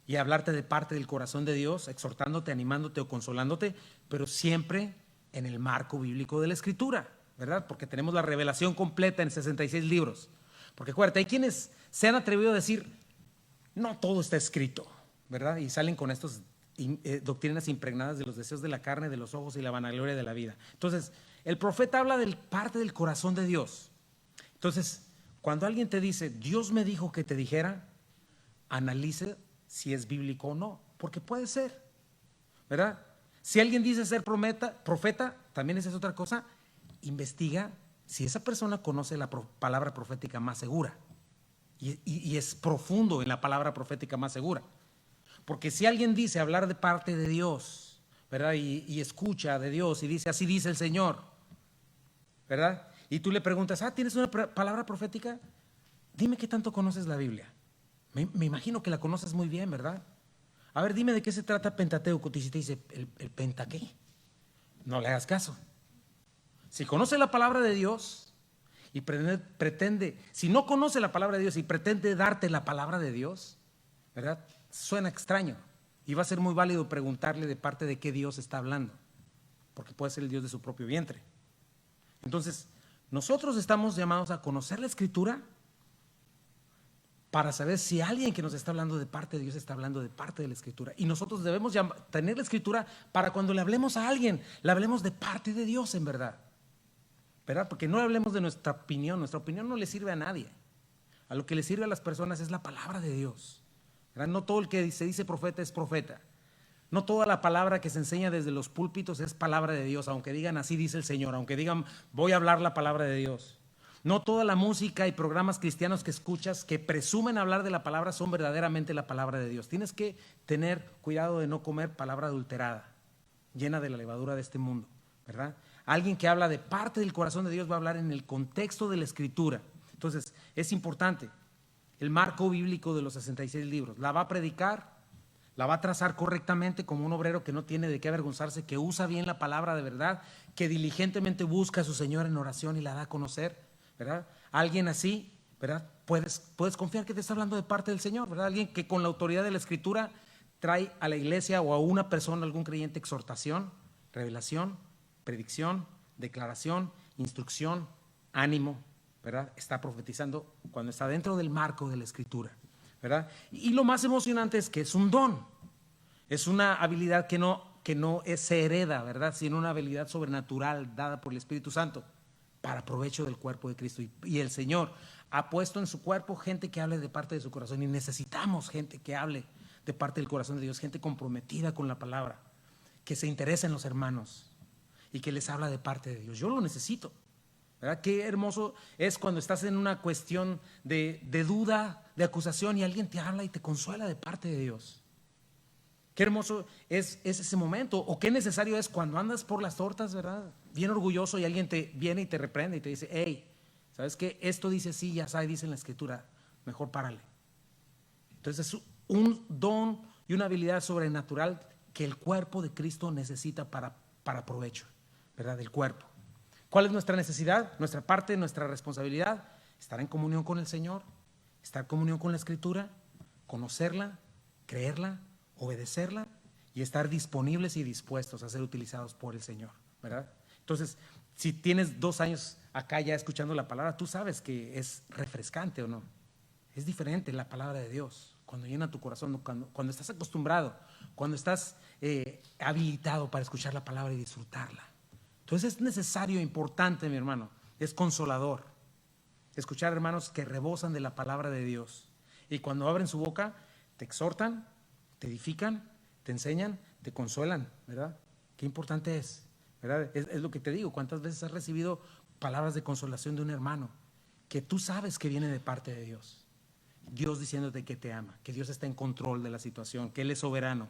y hablarte de parte del corazón de Dios, exhortándote, animándote o consolándote, pero siempre en el marco bíblico de la Escritura, ¿verdad? Porque tenemos la revelación completa en 66 libros. Porque acuérdate, hay quienes se han atrevido a decir, no todo está escrito, ¿verdad? Y salen con estas doctrinas impregnadas de los deseos de la carne, de los ojos y la vanagloria de la vida. Entonces, el profeta habla de parte del corazón de Dios. Entonces, cuando alguien te dice, Dios me dijo que te dijera, analice si es bíblico o no, porque puede ser, ¿verdad? Si alguien dice ser profeta, también esa es otra cosa, investiga si esa persona conoce la palabra profética más segura y es profundo en la palabra profética más segura. Porque si alguien dice hablar de parte de Dios, ¿verdad? Y escucha de Dios y dice, así dice el Señor, ¿verdad? Y tú le preguntas, ¿tienes una palabra profética? Dime qué tanto conoces la Biblia. Me imagino que la conoces muy bien, ¿verdad? A ver, dime de qué se trata Pentateuco. Y si te dice, ¿el penta qué? No le hagas caso. Si conoce la palabra de Dios y pretende, si no conoce la palabra de Dios y pretende darte la palabra de Dios, ¿verdad? Suena extraño y va a ser muy válido preguntarle de parte de qué Dios está hablando, porque puede ser el Dios de su propio vientre. Entonces, nosotros estamos llamados a conocer la Escritura para saber si alguien que nos está hablando de parte de Dios está hablando de parte de la Escritura. Y nosotros debemos tener la Escritura para cuando le hablemos a alguien, le hablemos de parte de Dios en verdad, ¿verdad? Porque no hablemos de nuestra opinión no le sirve a nadie. A lo que le sirve a las personas es la palabra de Dios, ¿verdad? No todo el que se dice profeta es profeta. No toda la palabra que se enseña desde los púlpitos es palabra de Dios, aunque digan así dice el Señor, aunque digan voy a hablar la palabra de Dios. No toda la música y programas cristianos que escuchas que presumen hablar de la palabra son verdaderamente la palabra de Dios. Tienes que tener cuidado de no comer palabra adulterada, llena de la levadura de este mundo, ¿verdad? Alguien que habla de parte del corazón de Dios va a hablar en el contexto de la Escritura. Entonces, es importante el marco bíblico de los 66 libros. La va a predicar, la va a trazar correctamente como un obrero que no tiene de qué avergonzarse, que usa bien la palabra de verdad, que diligentemente busca a su Señor en oración y la da a conocer, ¿verdad? Alguien así, ¿verdad? Puedes confiar que te está hablando de parte del Señor, ¿verdad? Alguien que con la autoridad de la Escritura trae a la iglesia o a una persona, algún creyente, exhortación, revelación, predicción, declaración, instrucción, ánimo, ¿verdad? Está profetizando cuando está dentro del marco de la Escritura, ¿verdad? Y lo más emocionante es que es un don, es una habilidad que no se hereda, ¿verdad? Sino una habilidad sobrenatural dada por el Espíritu Santo para provecho del cuerpo de Cristo. Y el Señor ha puesto en su cuerpo gente que hable de parte de su corazón y necesitamos gente que hable de parte del corazón de Dios, gente comprometida con la palabra, que se interesa en los hermanos y que les habla de parte de Dios. Yo lo necesito, ¿verdad? Qué hermoso es cuando estás en una cuestión de duda, de acusación y alguien te habla y te consuela de parte de Dios. Qué hermoso es ese momento, o qué necesario es cuando andas por las tortas, ¿verdad? Bien orgulloso y alguien te viene y te reprende y te dice, hey, ¿sabes qué? Esto dice así, ya sabes, dice en la Escritura, mejor párale. Entonces es un don y una habilidad sobrenatural que el cuerpo de Cristo necesita para provecho, ¿verdad? Del cuerpo. ¿Cuál es nuestra necesidad? Nuestra parte, nuestra responsabilidad, estar en comunión con el Señor, estar en comunión con la Escritura, conocerla, creerla, obedecerla y estar disponibles y dispuestos a ser utilizados por el Señor, ¿verdad? Entonces, si tienes 2 años acá ya escuchando la palabra, tú sabes que es refrescante o no. Es diferente la palabra de Dios cuando llena tu corazón, cuando estás acostumbrado, cuando estás habilitado para escuchar la palabra y disfrutarla. Entonces es necesario, importante, mi hermano, es consolador escuchar hermanos que rebosan de la palabra de Dios y cuando abren su boca te exhortan, te edifican, te enseñan, te consuelan, ¿verdad? Qué importante es, ¿verdad? ¿verdad? Es lo que te digo, ¿cuántas veces has recibido palabras de consolación de un hermano que tú sabes que viene de parte de Dios? Dios diciéndote que te ama, que Dios está en control de la situación, que Él es soberano,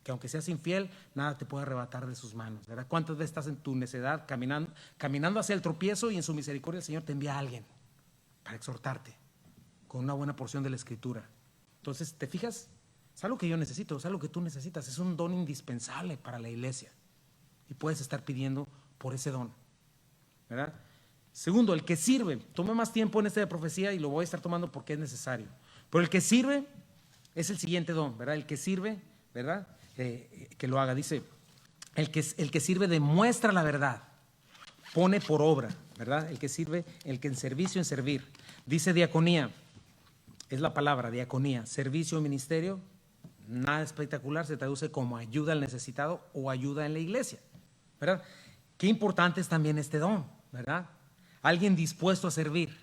que aunque seas infiel, nada te puede arrebatar de sus manos, ¿verdad? ¿Cuántas veces estás en tu necedad caminando hacia el tropiezo y en su misericordia el Señor te envía a alguien para exhortarte con una buena porción de la Escritura? Entonces, ¿te fijas? Es algo que yo necesito, es algo que tú necesitas, es un don indispensable para la iglesia y puedes estar pidiendo por ese don, ¿verdad? Segundo, el que sirve. Tomé más tiempo en este de profecía y lo voy a estar tomando porque es necesario. Pero el que sirve es el siguiente don, ¿verdad? El que sirve, ¿verdad? Que lo haga. Dice, el que sirve demuestra la verdad, pone por obra, ¿verdad? El que sirve, el que en servicio, en servir. Dice diaconía, es la palabra, diaconía, servicio o ministerio, nada espectacular, se traduce como ayuda al necesitado o ayuda en la iglesia, ¿verdad? Qué importante es también este don, ¿verdad? Alguien dispuesto a servir,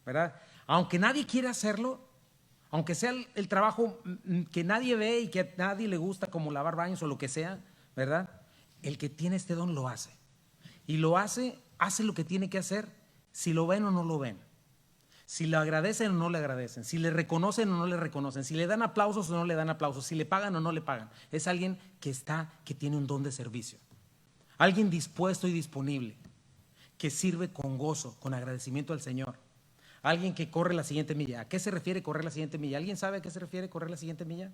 ¿verdad? Aunque nadie quiera hacerlo, aunque sea el trabajo que nadie ve y que a nadie le gusta, como lavar baños o lo que sea, ¿verdad? El que tiene este don lo hace. Y lo hace lo que tiene que hacer, si lo ven o no lo ven. Si le agradecen o no le agradecen, si le reconocen o no le reconocen, si le dan aplausos o no le dan aplausos, si le pagan o no le pagan. Es alguien que tiene un don de servicio. Alguien dispuesto y disponible, que sirve con gozo, con agradecimiento al Señor. Alguien que corre la siguiente milla. ¿A qué se refiere correr la siguiente milla? ¿Alguien sabe a qué se refiere correr la siguiente milla?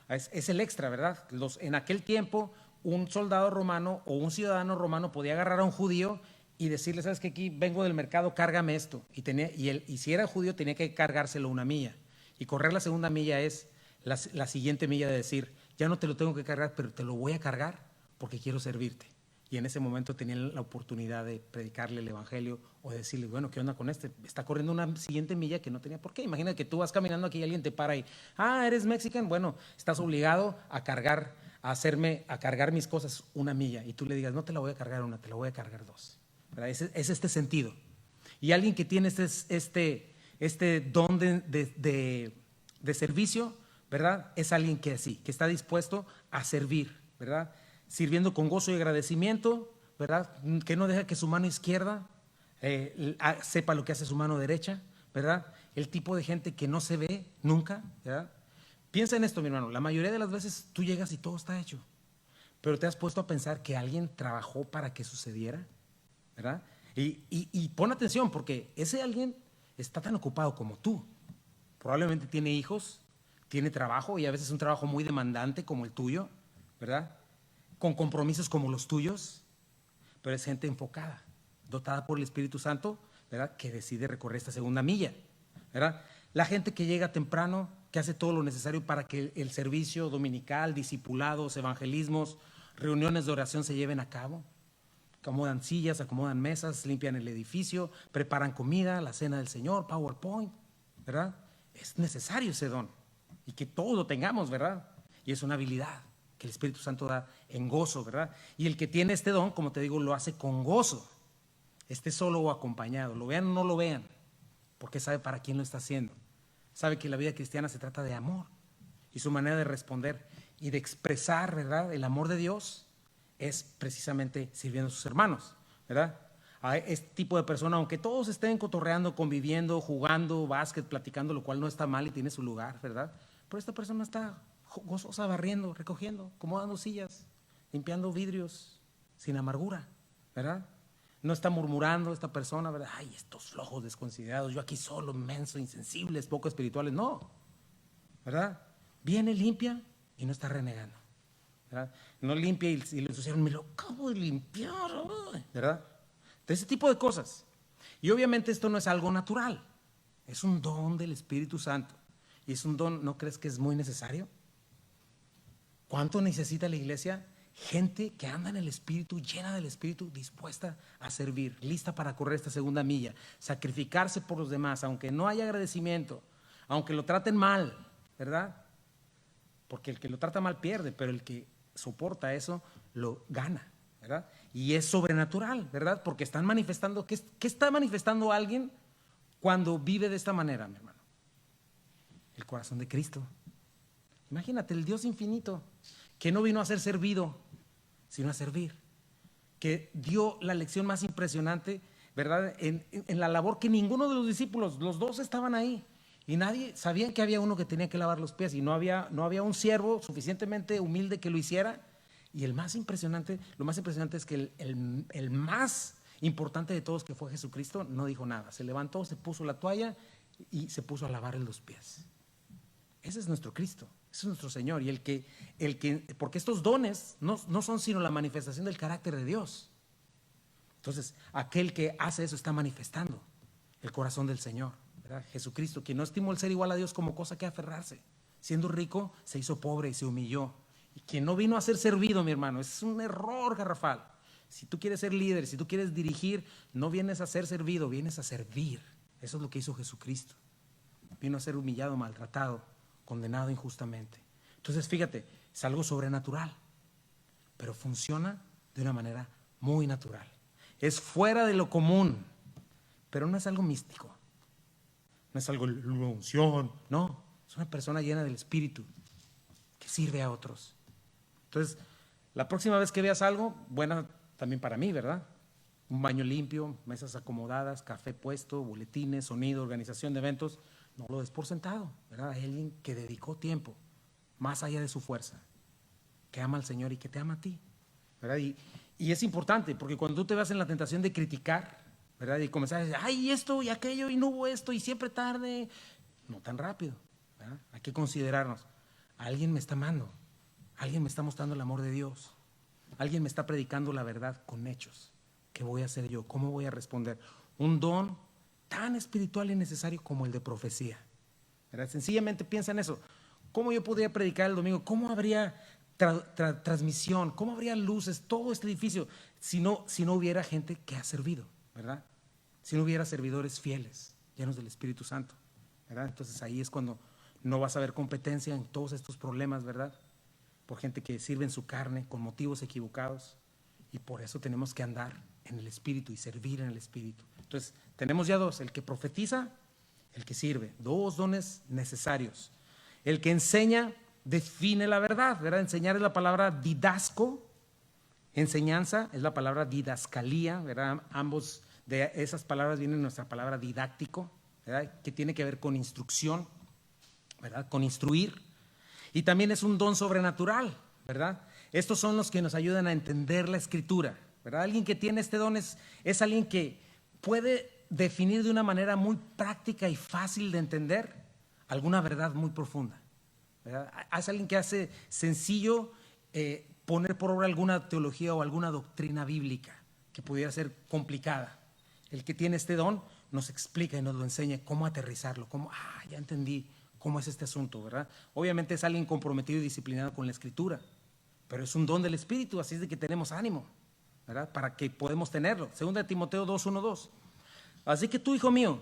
Es el extra, ¿verdad? En aquel tiempo, un soldado romano o un ciudadano romano podía agarrar a un judío y decirle, sabes que aquí vengo del mercado, cárgame esto. Y si era judío tenía que cargárselo una milla. Y correr la segunda milla es la siguiente milla de decir, ya no te lo tengo que cargar, pero te lo voy a cargar porque quiero servirte. Y en ese momento tenían la oportunidad de predicarle el evangelio o de decirle, bueno, ¿qué onda con este? Está corriendo una siguiente milla que no tenía por qué. Imagina que tú vas caminando aquí y alguien te para y, ¿eres mexicano? Bueno, estás obligado a cargar mis cosas una milla. Y tú le digas, no te la voy a cargar una, te la voy a cargar dos. Es este sentido. Y alguien que tiene este don de servicio, ¿verdad? Es alguien que está dispuesto a servir, ¿verdad? Sirviendo con gozo y agradecimiento, ¿verdad? Que no deja que su mano izquierda sepa lo que hace su mano derecha, ¿verdad? El tipo de gente que no se ve nunca, ¿verdad? Piensa en esto, mi hermano. La mayoría de las veces tú llegas y todo está hecho, pero te has puesto a pensar que alguien trabajó para que sucediera, ¿verdad? Y pon atención, porque ese alguien está tan ocupado como tú. Probablemente tiene hijos, tiene trabajo y a veces un trabajo muy demandante como el tuyo, ¿verdad? Con compromisos como los tuyos, pero es gente enfocada, dotada por el Espíritu Santo, ¿verdad? Que decide recorrer esta segunda milla, ¿verdad? La gente que llega temprano, que hace todo lo necesario para que el servicio dominical, discipulados, evangelismos, reuniones de oración se lleven a cabo. Acomodan sillas, acomodan mesas, limpian el edificio, preparan comida, la cena del Señor, PowerPoint, ¿verdad? Es necesario ese don y que todos lo tengamos, ¿verdad? Y es una habilidad que el Espíritu Santo da en gozo, ¿verdad? Y el que tiene este don, como te digo, lo hace con gozo, esté solo o acompañado, lo vean o no lo vean, porque sabe para quién lo está haciendo. Sabe que la vida cristiana se trata de amor y su manera de responder y de expresar, ¿verdad?, el amor de Dios es precisamente sirviendo a sus hermanos, ¿verdad? A este tipo de persona, aunque todos estén cotorreando, conviviendo, jugando, básquet, platicando, lo cual no está mal y tiene su lugar, ¿verdad? Pero esta persona está gozosa, barriendo, recogiendo, acomodando sillas, limpiando vidrios, sin amargura, ¿verdad? No está murmurando esta persona, ¿verdad? Ay, estos flojos, desconsiderados, yo aquí solo, menso, insensibles, poco espirituales. No, ¿verdad? Viene, limpia y no está renegando, ¿verdad? No limpia y lo ensuciaron, me lo acabo de limpiar, ¿verdad? De ese tipo de cosas. Y obviamente esto no es algo natural, es un don del Espíritu Santo. Y es un don, ¿no crees que es muy necesario? ¿Cuánto necesita la iglesia? Gente que anda en el Espíritu, llena del Espíritu, dispuesta a servir, lista para correr esta segunda milla, sacrificarse por los demás, aunque no haya agradecimiento, aunque lo traten mal, ¿verdad? Porque el que lo trata mal pierde, pero el que soporta eso lo gana, ¿verdad? Y es sobrenatural, ¿verdad? Porque están manifestando, ¿qué está manifestando alguien cuando vive de esta manera, mi hermano? El corazón de Cristo. Imagínate, el Dios infinito, que no vino a ser servido, sino a servir. Que dio la lección más impresionante, ¿verdad? En la labor que ninguno de los discípulos, los dos estaban ahí. Y nadie sabía que había uno que tenía que lavar los pies y no había un siervo suficientemente humilde que lo hiciera. Y lo más impresionante es que el más importante de todos, que fue Jesucristo, no dijo nada. Se levantó, se puso la toalla y se puso a lavarle los pies. Ese es nuestro Cristo, ese es nuestro Señor. Y porque estos dones no son sino la manifestación del carácter de Dios. Entonces, aquel que hace eso está manifestando el corazón del Señor, ¿verdad? Jesucristo, quien no estimó el ser igual a Dios como cosa que aferrarse. Siendo rico, se hizo pobre y se humilló. Y quien no vino a ser servido, mi hermano, es un error garrafal. Si tú quieres ser líder, si tú quieres dirigir, no vienes a ser servido, vienes a servir. Eso es lo que hizo Jesucristo. Vino a ser humillado, maltratado, condenado injustamente. Entonces, fíjate, es algo sobrenatural, pero funciona de una manera muy natural. Es fuera de lo común, pero no es algo místico. No es algo de la unción, no. Es una persona llena del Espíritu que sirve a otros. Entonces, la próxima vez que veas algo, buena también para mí, ¿verdad? Un baño limpio, mesas acomodadas, café puesto, boletines, sonido, organización de eventos, no lo des por sentado, ¿verdad? Hay alguien que dedicó tiempo, más allá de su fuerza, que ama al Señor y que te ama a ti, ¿verdad? Y es importante, porque cuando tú te vas en la tentación de criticar, ¿verdad? Y comenzar a decir, ay, esto y aquello, y no hubo esto, y siempre tarde, no tan rápido, ¿verdad? Hay que considerarnos, alguien me está amando, alguien me está mostrando el amor de Dios, alguien me está predicando la verdad con hechos. ¿Qué voy a hacer yo? ¿Cómo voy a responder? Un don tan espiritual y necesario como el de profecía, ¿verdad? Sencillamente piensa en eso. ¿Cómo yo podría predicar el domingo? ¿Cómo habría transmisión? ¿Cómo habría luces? Todo este edificio, si no hubiera gente que ha servido, ¿verdad? Si no hubiera servidores fieles, llenos del Espíritu Santo, ¿verdad? Entonces ahí es cuando no vas a ver competencia en todos estos problemas, ¿verdad? Por gente que sirve en su carne con motivos equivocados. Y por eso tenemos que andar en el Espíritu y servir en el Espíritu. Entonces, tenemos ya dos, el que profetiza, el que sirve, dos dones necesarios. El que enseña define la verdad, ¿verdad? Enseñar es la palabra didasco, enseñanza es la palabra didascalía, ¿verdad? Ambos de esas palabras vienen nuestra palabra didáctico, ¿verdad? Que tiene que ver con instrucción, ¿verdad? Con instruir. Y también es un don sobrenatural, ¿verdad? Estos son los que nos ayudan a entender la Escritura, ¿verdad? Alguien que tiene este don es alguien que puede definir de una manera muy práctica y fácil de entender alguna verdad muy profunda, ¿verdad? Es alguien que hace sencillo poner por obra alguna teología o alguna doctrina bíblica que pudiera ser complicada. El que tiene este don nos explica y nos lo enseña cómo aterrizarlo, ya entendí cómo es este asunto, ¿verdad? Obviamente es alguien comprometido y disciplinado con la Escritura, pero es un don del Espíritu, así es de que tenemos ánimo, ¿verdad? Para que podemos tenerlo. 2 Timoteo 2:1-2. Así que tú, hijo mío,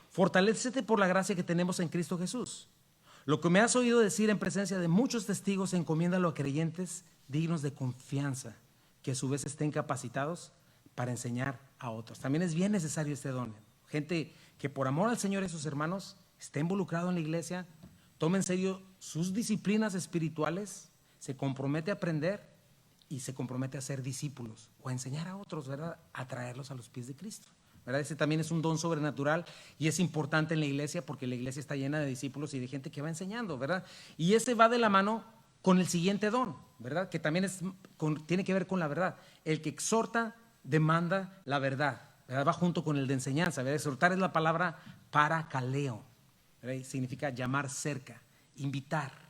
fortalécete por la gracia que tenemos en Cristo Jesús. Lo que me has oído decir en presencia de muchos testigos, encomiéndalo a creyentes dignos de confianza, que a su vez estén capacitados para enseñar a otros. También es bien necesario este don. Gente que por amor al Señor y a sus hermanos esté involucrado en la iglesia, tome en serio sus disciplinas espirituales, se compromete a aprender y se compromete a ser discípulos o a enseñar a otros, ¿verdad? A traerlos a los pies de Cristo, ¿verdad? Ese también es un don sobrenatural y es importante en la iglesia porque la iglesia está llena de discípulos y de gente que va enseñando, ¿verdad? Y ese va de la mano con el siguiente don, ¿verdad? Que también tiene que ver con la verdad. El que exhorta demanda la verdad, ¿verdad? Va junto con el de enseñanza, ¿verdad? Exhortar es la palabra parakaleo, ¿verdad? Significa llamar cerca, invitar.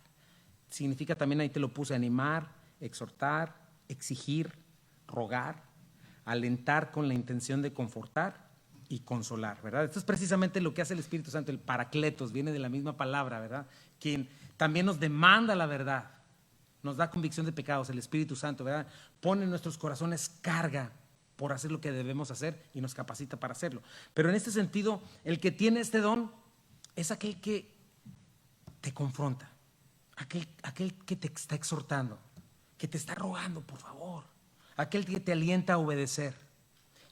Significa también, ahí te lo puse, animar, exhortar, exigir, rogar, alentar con la intención de confortar y consolar, ¿verdad? Esto es precisamente lo que hace el Espíritu Santo, el paracletos, viene de la misma palabra, ¿verdad? Quien también nos demanda la verdad, nos da convicción de pecados, el Espíritu Santo, ¿verdad? Pone en nuestros corazones carga por hacer lo que debemos hacer y nos capacita para hacerlo. Pero en este sentido, el que tiene este don es aquel que te confronta, aquel que te está exhortando, que te está rogando, por favor, aquel que te alienta a obedecer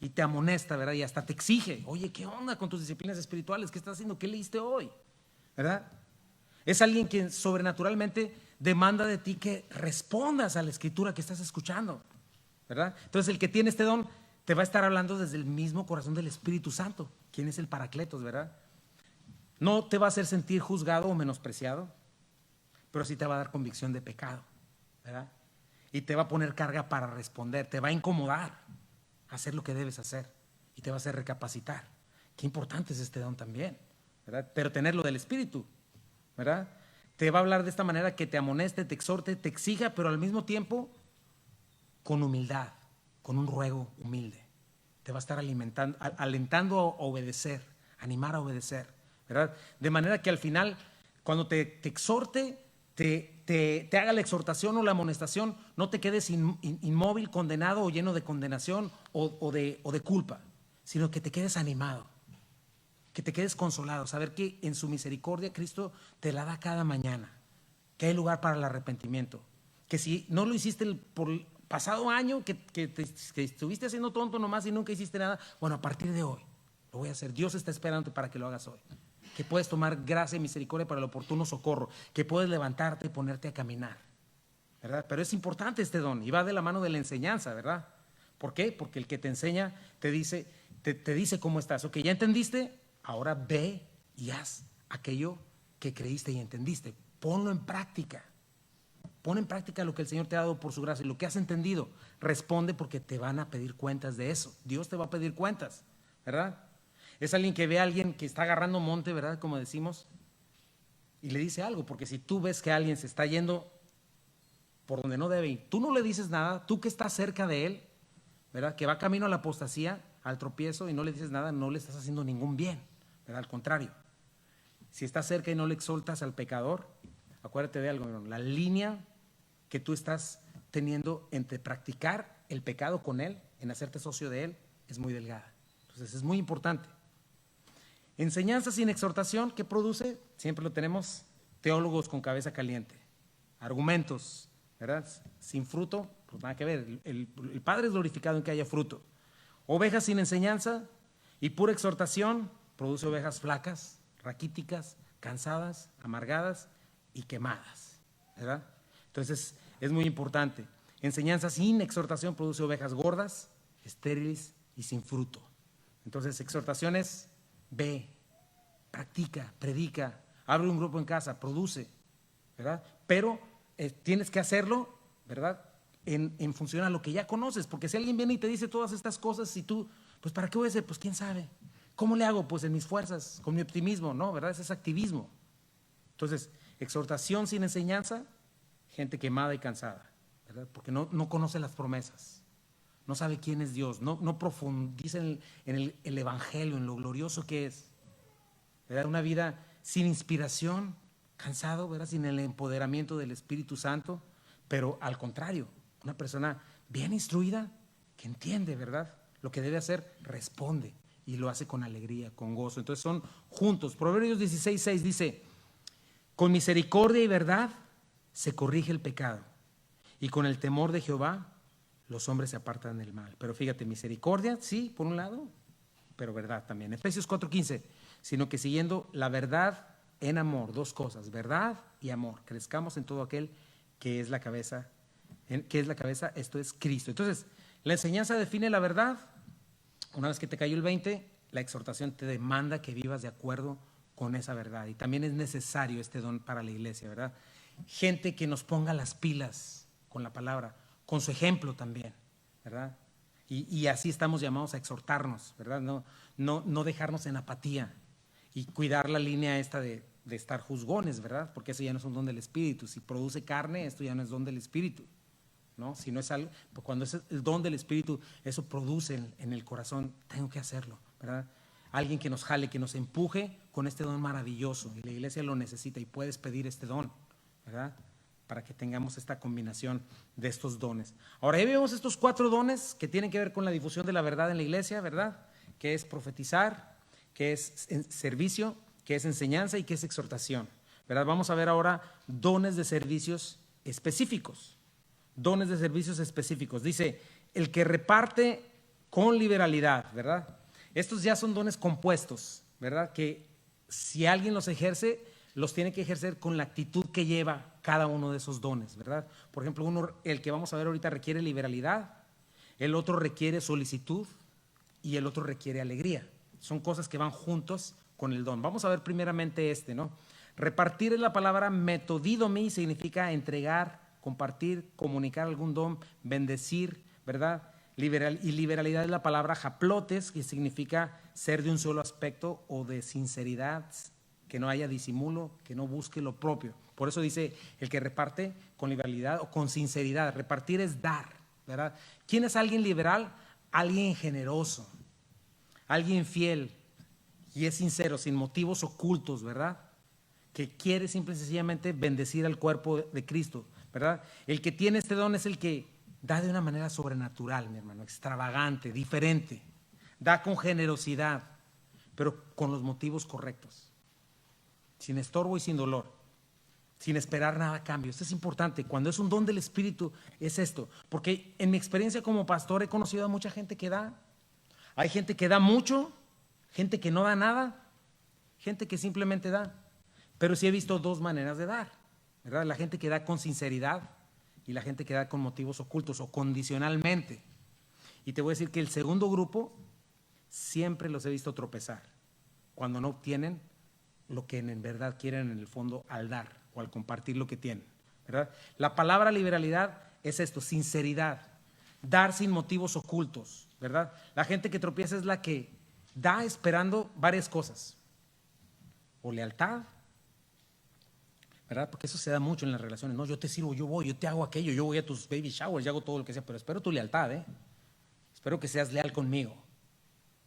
y te amonesta, ¿verdad? Y hasta te exige, oye, ¿qué onda con tus disciplinas espirituales? ¿Qué estás haciendo? ¿Qué leíste hoy? ¿Verdad? Es alguien que sobrenaturalmente demanda de ti que respondas a la escritura que estás escuchando, ¿verdad? Entonces el que tiene este don te va a estar hablando desde el mismo corazón del Espíritu Santo, quien es el Paracletos, ¿verdad? No te va a hacer sentir juzgado o menospreciado, pero sí te va a dar convicción de pecado, ¿verdad? Y te va a poner carga para responder, te va a incomodar a hacer lo que debes hacer y te va a hacer recapacitar. Qué importante es este don también, ¿verdad? Pero tenerlo del Espíritu, ¿verdad? Te va a hablar de esta manera que te amoneste, te exhorte, te exija, pero al mismo tiempo con humildad, con un ruego humilde. Te va a estar alentando a obedecer, animar a obedecer, ¿verdad? De manera que al final, cuando te exhorte, te haga la exhortación o la amonestación, no te quedes inmóvil, condenado o lleno de condenación o de culpa, sino que te quedes animado, que te quedes consolado, saber que en su misericordia Cristo te la da cada mañana, que hay lugar para el arrepentimiento, que si no lo hiciste por el pasado año, que estuviste haciendo tonto nomás y nunca hiciste nada, bueno, a partir de hoy lo voy a hacer. Dios está esperando para que lo hagas hoy, que puedes tomar gracia y misericordia para el oportuno socorro, que puedes levantarte y ponerte a caminar, ¿verdad? Pero es importante este don y va de la mano de la enseñanza, ¿verdad? ¿Por qué? Porque el que te enseña te dice cómo estás. Ok, ya entendiste, ahora ve y haz aquello que creíste y entendiste. Ponlo en práctica. Pon en práctica lo que el Señor te ha dado por su gracia y lo que has entendido. Responde porque te van a pedir cuentas de eso. Dios te va a pedir cuentas, ¿verdad? Es alguien que ve a alguien que está agarrando monte, ¿verdad? Como decimos, y le dice algo, porque si tú ves que alguien se está yendo por donde no debe ir, tú no le dices nada, tú que estás cerca de él, ¿verdad? Que va camino a la apostasía, al tropiezo y no le dices nada, no le estás haciendo ningún bien, ¿verdad? Al contrario, si estás cerca y no le exhortas al pecador, acuérdate de algo, la línea que tú estás teniendo entre practicar el pecado con él, en hacerte socio de él, es muy delgada. Entonces es muy importante. Enseñanza sin exhortación, ¿qué produce? Siempre lo tenemos, teólogos con cabeza caliente, argumentos, ¿verdad? Sin fruto, pues nada que ver. El Padre es glorificado en que haya fruto. Ovejas sin enseñanza y pura exhortación produce ovejas flacas, raquíticas, cansadas, amargadas y quemadas, ¿verdad? Entonces es muy importante. Enseñanza sin exhortación produce ovejas gordas, estériles y sin fruto. Entonces exhortación es: ve, practica, predica, abre un grupo en casa, produce, ¿verdad? Pero tienes que hacerlo, ¿verdad? En función a lo que ya conoces, porque si alguien viene y te dice todas estas cosas y tú, pues ¿para qué voy a hacer? Pues quién sabe. ¿Cómo le hago? Pues en mis fuerzas, con mi optimismo, ¿no? ¿Verdad? Ese es activismo. Entonces, exhortación sin enseñanza, gente quemada y cansada, ¿verdad? Porque no conoce las promesas, no sabe quién es Dios, no profundiza en el evangelio, en lo glorioso que es, ¿verdad? Una vida sin inspiración, cansado, ¿verdad? Sin el empoderamiento del Espíritu Santo, pero al contrario, una persona bien instruida, que entiende, ¿verdad? Lo que debe hacer, responde y lo hace con alegría, con gozo. Entonces son juntos. Proverbios 16:6 dice: con misericordia y verdad se corrige el pecado, y con el temor de Jehová los hombres se apartan del mal. Pero fíjate, misericordia, sí, por un lado, pero verdad también. Efesios 4:15, sino que siguiendo la verdad en amor, dos cosas, verdad y amor, crezcamos en todo aquel que es la cabeza, esto es Cristo. Entonces, la enseñanza define la verdad. Una vez que te cayó el 20, la exhortación te demanda que vivas de acuerdo con esa verdad. Y también es necesario este don para la iglesia, ¿verdad? Gente que nos ponga las pilas con la palabra, con su ejemplo también, ¿verdad? Y así estamos llamados a exhortarnos, ¿verdad? No dejarnos en apatía y cuidar la línea esta de estar juzgones, ¿verdad? Porque eso ya no es un don del Espíritu. Si produce carne, esto ya no es don del Espíritu, ¿no? Si no es algo, pues cuando es el don del Espíritu, eso produce en el corazón, tengo que hacerlo, ¿verdad? Alguien que nos jale, que nos empuje con este don maravilloso, y la iglesia lo necesita y puedes pedir este don, ¿verdad? Para que tengamos esta combinación de estos dones. Ahora ya vemos estos 4 dones que tienen que ver con la difusión de la verdad en la iglesia, ¿verdad? Que es profetizar, que es servicio, que es enseñanza y que es exhortación, ¿verdad? Vamos a ver ahora dones de servicios específicos. Dones de servicios específicos. Dice, el que reparte con liberalidad, ¿verdad? Estos ya son dones compuestos, ¿verdad? Que si alguien los ejerce, los tiene que ejercer con la actitud que lleva cada uno de esos dones, ¿verdad? Por ejemplo, el que vamos a ver ahorita requiere liberalidad, el otro requiere solicitud y el otro requiere alegría. Son cosas que van juntos con el don. Vamos a ver primeramente ¿no? Repartir es la palabra metodidomi, significa entregar, compartir, comunicar algún don, bendecir, ¿verdad? Y liberalidad es la palabra haplotes, que significa ser de un solo aspecto o de sinceridad, que no haya disimulo, que no busque lo propio. Por eso dice el que reparte con liberalidad o con sinceridad. Repartir es dar, ¿verdad? ¿Quién es alguien liberal? Alguien generoso, alguien fiel y es sincero, sin motivos ocultos, ¿verdad? Que quiere simple y sencillamente bendecir al cuerpo de Cristo, ¿verdad? El que tiene este don es el que da de una manera sobrenatural, mi hermano, extravagante, diferente. Da con generosidad, pero con los motivos correctos, sin estorbo y sin dolor, sin esperar nada a cambio. Esto es importante. Cuando es un don del Espíritu, es esto. Porque en mi experiencia como pastor he conocido a mucha gente que da. Hay gente que da mucho, gente que no da nada, gente que simplemente da. Pero sí he visto dos maneras de dar, ¿verdad? La gente que da con sinceridad y la gente que da con motivos ocultos o condicionalmente. Y te voy a decir que el segundo grupo siempre los he visto tropezar cuando no obtienen lo que en verdad quieren en el fondo al dar o al compartir lo que tienen, ¿verdad? La palabra liberalidad es esto, sinceridad, dar sin motivos ocultos, ¿verdad? La gente que tropieza es la que da esperando varias cosas, o lealtad, ¿verdad? Porque eso se da mucho en las relaciones. No, yo te sirvo, yo voy, yo te hago aquello, yo voy a tus baby showers, yo hago todo lo que sea, pero espero tu lealtad, espero que seas leal conmigo,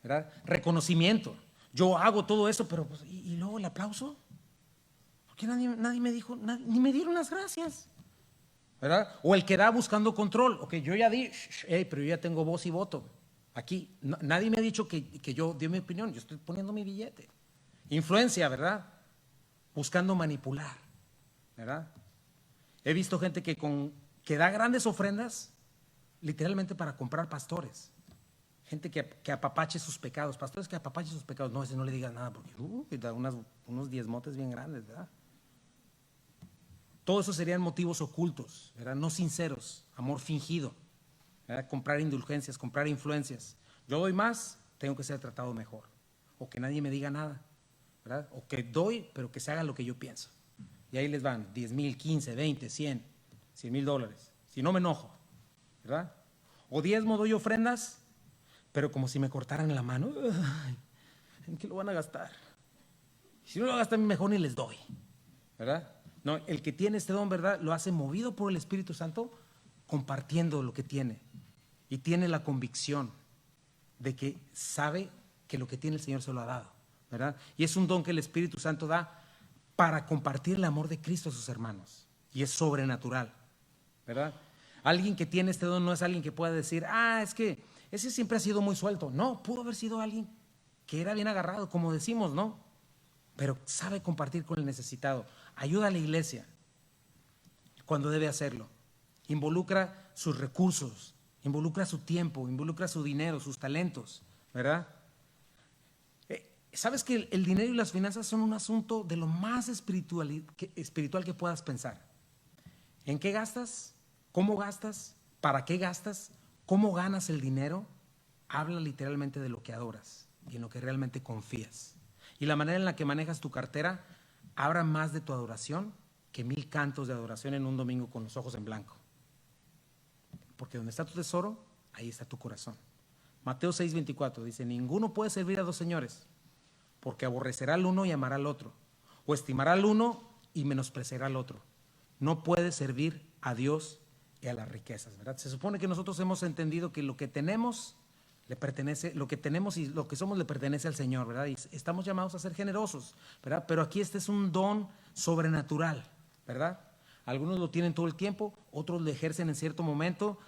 ¿verdad? Reconocimiento, yo hago todo eso, pero pues, ¿y luego el aplauso? Porque nadie me dijo, ni me dieron las gracias, ¿verdad? O el que da buscando control, ok, yo ya di, pero yo ya tengo voz y voto. Aquí nadie me ha dicho que yo di mi opinión, yo estoy poniendo mi billete. Influencia, ¿verdad? Buscando manipular, ¿verdad? He visto gente que da grandes ofrendas literalmente para comprar pastores. Gente que apapache sus pecados, pastores que apapachen sus pecados. No, ese no le digas nada porque da unos diezmotes bien grandes, ¿verdad? Todo eso serían motivos ocultos, ¿verdad? No sinceros, amor fingido, ¿verdad? Comprar indulgencias, comprar influencias. Yo doy más, tengo que ser tratado mejor. O que nadie me diga nada, ¿verdad? O que doy, pero que se haga lo que yo pienso. Y ahí les van 10,000, 15, 20, 100 mil dólares. Si no me enojo, ¿verdad? O diezmo, doy ofrendas, pero como si me cortaran la mano. ¿En qué lo van a gastar? Si no lo gastan, mejor ni les doy, ¿verdad? No, el que tiene este don, ¿verdad? Lo hace movido por el Espíritu Santo, compartiendo lo que tiene. Y tiene la convicción de que sabe que lo que tiene el Señor se lo ha dado, ¿verdad? Y es un don que el Espíritu Santo da para compartir el amor de Cristo a sus hermanos. Y es sobrenatural, ¿verdad? Alguien que tiene este don no es alguien que pueda decir, es que ese siempre ha sido muy suelto. No, pudo haber sido alguien que era bien agarrado, como decimos, ¿no? Pero sabe compartir con el necesitado. Ayuda a la iglesia cuando debe hacerlo. Involucra sus recursos, involucra su tiempo, involucra su dinero, sus talentos, ¿verdad? ¿Sabes que el dinero y las finanzas son un asunto de lo más espiritual que puedas pensar? ¿En qué gastas? ¿Cómo gastas? ¿Para qué gastas? ¿Cómo ganas el dinero? Habla literalmente de lo que adoras y en lo que realmente confías. Y la manera en la que manejas tu cartera habla más de tu adoración que 1000 cantos de adoración en un domingo con los ojos en blanco. Porque donde está tu tesoro, ahí está tu corazón. Mateo 6:24 dice, ninguno puede servir a dos señores, porque aborrecerá al uno y amará al otro, o estimará al uno y menospreciará al otro. No puede servir a Dios y a las riquezas, ¿verdad? Se supone que nosotros hemos entendido que lo que tenemos le pertenece, lo que tenemos y lo que somos le pertenece al Señor, ¿verdad? Y estamos llamados a ser generosos, ¿verdad? Pero aquí este es un don sobrenatural, ¿verdad? Algunos lo tienen todo el tiempo, otros lo ejercen en cierto momento.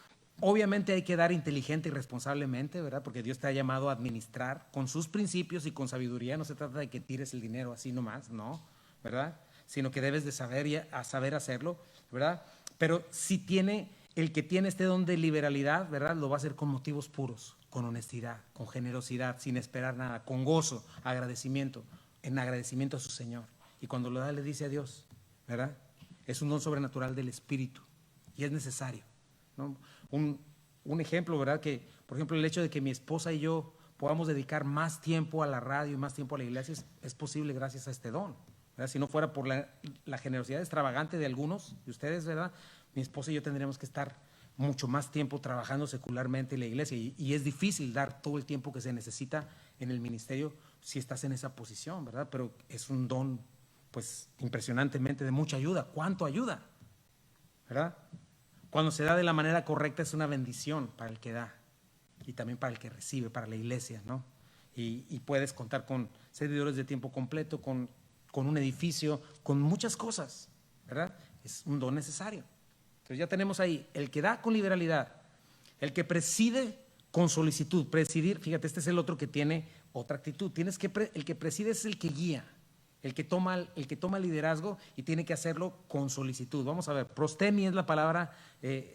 Obviamente hay que dar inteligente y responsablemente, ¿verdad? Porque Dios te ha llamado a administrar con sus principios y con sabiduría. No se trata de que tires el dinero así nomás, no, ¿verdad? Sino que debes de saber hacerlo, ¿verdad? Pero si el que tiene este don de liberalidad, ¿verdad? Lo va a hacer con motivos puros, con honestidad, con generosidad, sin esperar nada, con gozo, agradecimiento, en agradecimiento a su Señor. Y cuando lo da le dice a Dios, ¿verdad? es un don sobrenatural del Espíritu y es necesario, ¿no? Un ejemplo, ¿verdad? Que, por ejemplo, el hecho de que mi esposa y yo podamos dedicar más tiempo a la radio y más tiempo a la iglesia es posible gracias a este don, ¿verdad? Si no fuera por la generosidad extravagante de algunos de ustedes, ¿verdad? Mi esposa y yo tendríamos que estar mucho más tiempo trabajando secularmente en la iglesia y es difícil dar todo el tiempo que se necesita en el ministerio si estás en esa posición, ¿verdad? Pero es un don, pues, impresionantemente de mucha ayuda. ¿Cuánto ayuda? ¿Verdad? Cuando se da de la manera correcta es una bendición para el que da y también para el que recibe, para la iglesia, ¿no? Y puedes contar con servidores de tiempo completo, con un edificio, con muchas cosas, ¿verdad? Es un don necesario. Entonces ya tenemos ahí el que da con liberalidad, el que preside con solicitud. Presidir, fíjate, este es el otro que tiene otra actitud. El que preside es el que guía, el que toma liderazgo y tiene que hacerlo con solicitud. Vamos a ver, prostemi es la palabra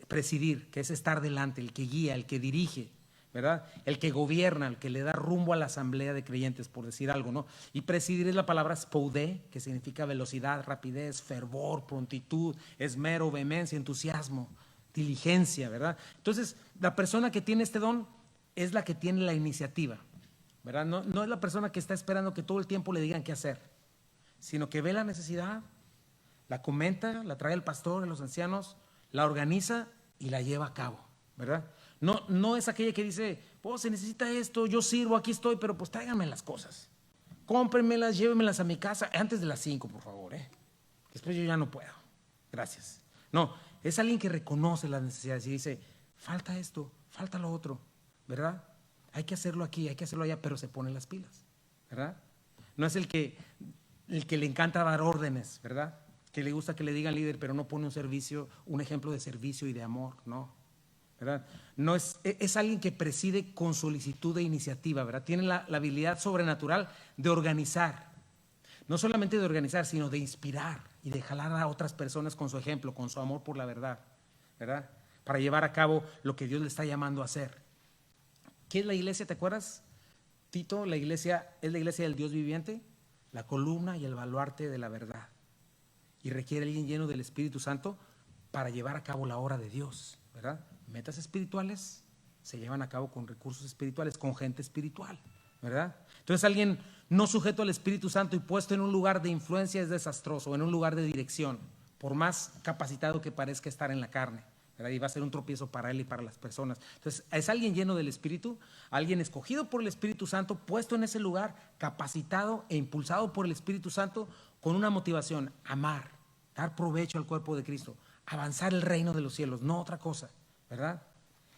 presidir, que es estar delante, el que guía, el que dirige, ¿verdad? El que gobierna, el que le da rumbo a la asamblea de creyentes, por decir algo, ¿no? Y presidir es la palabra spoudé, que significa velocidad, rapidez, fervor, prontitud, esmero, vehemencia, entusiasmo, diligencia, ¿verdad? Entonces, la persona que tiene este don es la que tiene la iniciativa, ¿verdad? No es la persona que está esperando que todo el tiempo le digan qué hacer, sino que ve la necesidad, la comenta, la trae el pastor, los ancianos, la organiza y la lleva a cabo, ¿verdad? No es aquella que dice, pues se necesita esto, yo sirvo, aquí estoy, pero pues tráiganme las cosas, cómprenmelas, llévenmelas a mi casa antes de las 5, por favor, después yo ya no puedo, gracias. No, es alguien que reconoce las necesidades y dice, falta esto, falta lo otro, ¿verdad? Hay que hacerlo aquí, hay que hacerlo allá, pero se pone las pilas, ¿verdad? No es el que le encanta dar órdenes, ¿verdad? Que le gusta que le digan líder, pero no pone un ejemplo de servicio y de amor, ¿no? ¿Verdad? No es alguien que preside con solicitud e iniciativa, ¿verdad? Tiene la habilidad sobrenatural de organizar, no solamente de organizar, sino de inspirar y de jalar a otras personas con su ejemplo, con su amor por la verdad, ¿verdad? Para llevar a cabo lo que Dios le está llamando a hacer. ¿Qué es la iglesia? ¿Te acuerdas, Tito? La iglesia es la iglesia del Dios viviente, la columna y el baluarte de la verdad. Y requiere alguien lleno del Espíritu Santo para llevar a cabo la obra de Dios, ¿verdad? Metas espirituales se llevan a cabo con recursos espirituales, con gente espiritual, ¿verdad? Entonces alguien no sujeto al Espíritu Santo y puesto en un lugar de influencia es desastroso, en un lugar de dirección, por más capacitado que parezca estar en la carne, ¿verdad? Y va a ser un tropiezo para él y para las personas. Entonces es alguien lleno del Espíritu, alguien escogido por el Espíritu Santo, puesto en ese lugar, capacitado e impulsado por el Espíritu Santo, con una motivación: amar, dar provecho al cuerpo de Cristo, avanzar el reino de los cielos, no otra cosa, ¿verdad?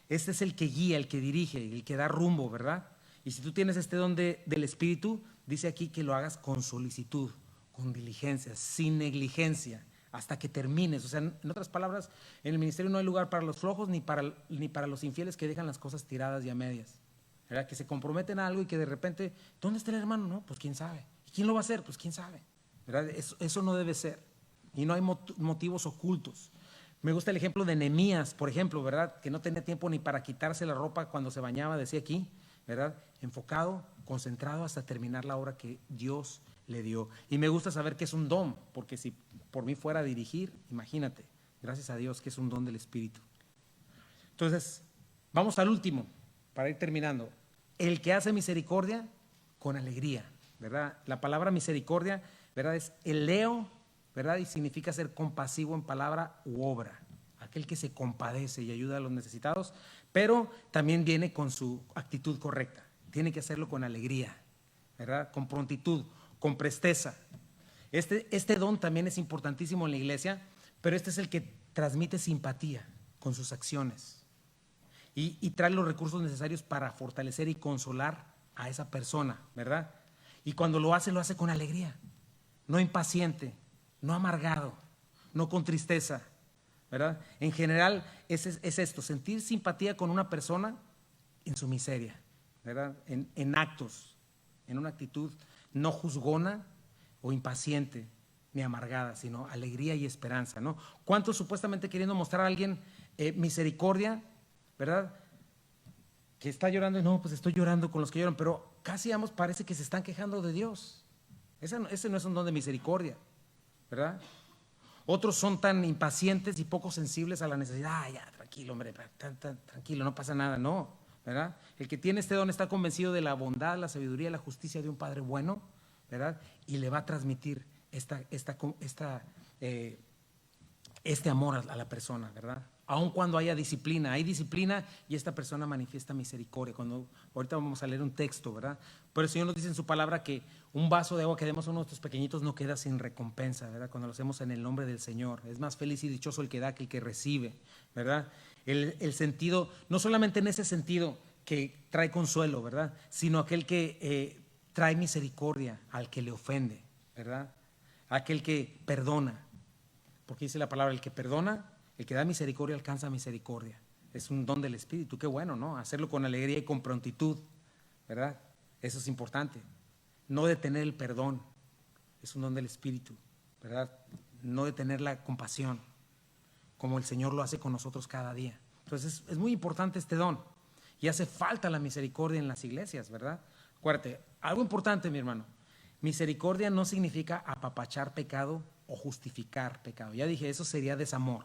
Este es el que guía, el que dirige, el que da rumbo, ¿verdad? Y si tú tienes este don del Espíritu, dice aquí que lo hagas con solicitud, con diligencia, sin negligencia, hasta que termines. O sea, en otras palabras, en el ministerio no hay lugar para los flojos ni para los infieles que dejan las cosas tiradas y a medias, ¿verdad? Que se comprometen a algo y que de repente, ¿dónde está el hermano? No, pues quién sabe. ¿Y quién lo va a hacer? Pues quién sabe, ¿verdad? Eso no debe ser. Y no hay motivos ocultos. Me gusta el ejemplo de Nehemías, por ejemplo, ¿verdad? Que no tenía tiempo ni para quitarse la ropa cuando se bañaba, decía aquí, ¿verdad? Enfocado, concentrado hasta terminar la obra que Dios le dio. Y me gusta saber que es un don, porque si por mí fuera a dirigir, imagínate, gracias a Dios que es un don del Espíritu. Entonces, vamos al último, para ir terminando. El que hace misericordia con alegría, ¿verdad? La palabra misericordia, ¿verdad? Es eleo, ¿verdad? Y significa ser compasivo en palabra u obra, aquel que se compadece y ayuda a los necesitados, pero también viene con su actitud correcta. Tiene que hacerlo con alegría, ¿verdad? Con prontitud, con presteza. Este don también es importantísimo en la iglesia, pero este es el que transmite simpatía con sus acciones y trae los recursos necesarios para fortalecer y consolar a esa persona, ¿verdad? Y cuando lo hace con alegría, no impaciente, no amargado, no con tristeza, ¿verdad? En general es esto, sentir simpatía con una persona en su miseria, ¿verdad? En actos, en una actitud no juzgona o impaciente ni amargada, sino alegría y esperanza, ¿no? ¿Cuántos supuestamente queriendo mostrar a alguien misericordia, ¿verdad? Que está llorando y no, pues estoy llorando con los que lloran, pero casi ambos parece que se están quejando de Dios. Ese no es un don de misericordia, ¿verdad? Otros son tan impacientes y poco sensibles a la necesidad. Ya, tranquilo, hombre, tranquilo, no pasa nada, no, ¿verdad? El que tiene este don está convencido de la bondad, la sabiduría, la justicia de un Padre bueno, ¿verdad? Y le va a transmitir este amor a la persona, ¿verdad? Aun cuando haya disciplina, hay disciplina y esta persona manifiesta misericordia. Ahorita vamos a leer un texto, ¿verdad? Pero el Señor nos dice en su palabra que un vaso de agua que demos a nuestros pequeñitos no queda sin recompensa, ¿verdad? Cuando lo hacemos en el nombre del Señor. Es más feliz y dichoso el que da que el que recibe, ¿verdad? El sentido, no solamente en ese sentido que trae consuelo, ¿verdad? Sino aquel que trae misericordia al que le ofende, ¿verdad? Aquel que perdona. Porque dice la palabra, el que perdona, el que da misericordia alcanza misericordia. Es un don del Espíritu, qué bueno, ¿no? Hacerlo con alegría y con prontitud, ¿verdad? Eso es importante. No detener el perdón, es un don del Espíritu, ¿verdad? No detener la compasión, como el Señor lo hace con nosotros cada día. Entonces es muy importante este don. Y hace falta la misericordia en las iglesias, ¿verdad? Acuérdate, algo importante, mi hermano. Misericordia no significa apapachar pecado o justificar pecado. Ya dije, eso sería desamor,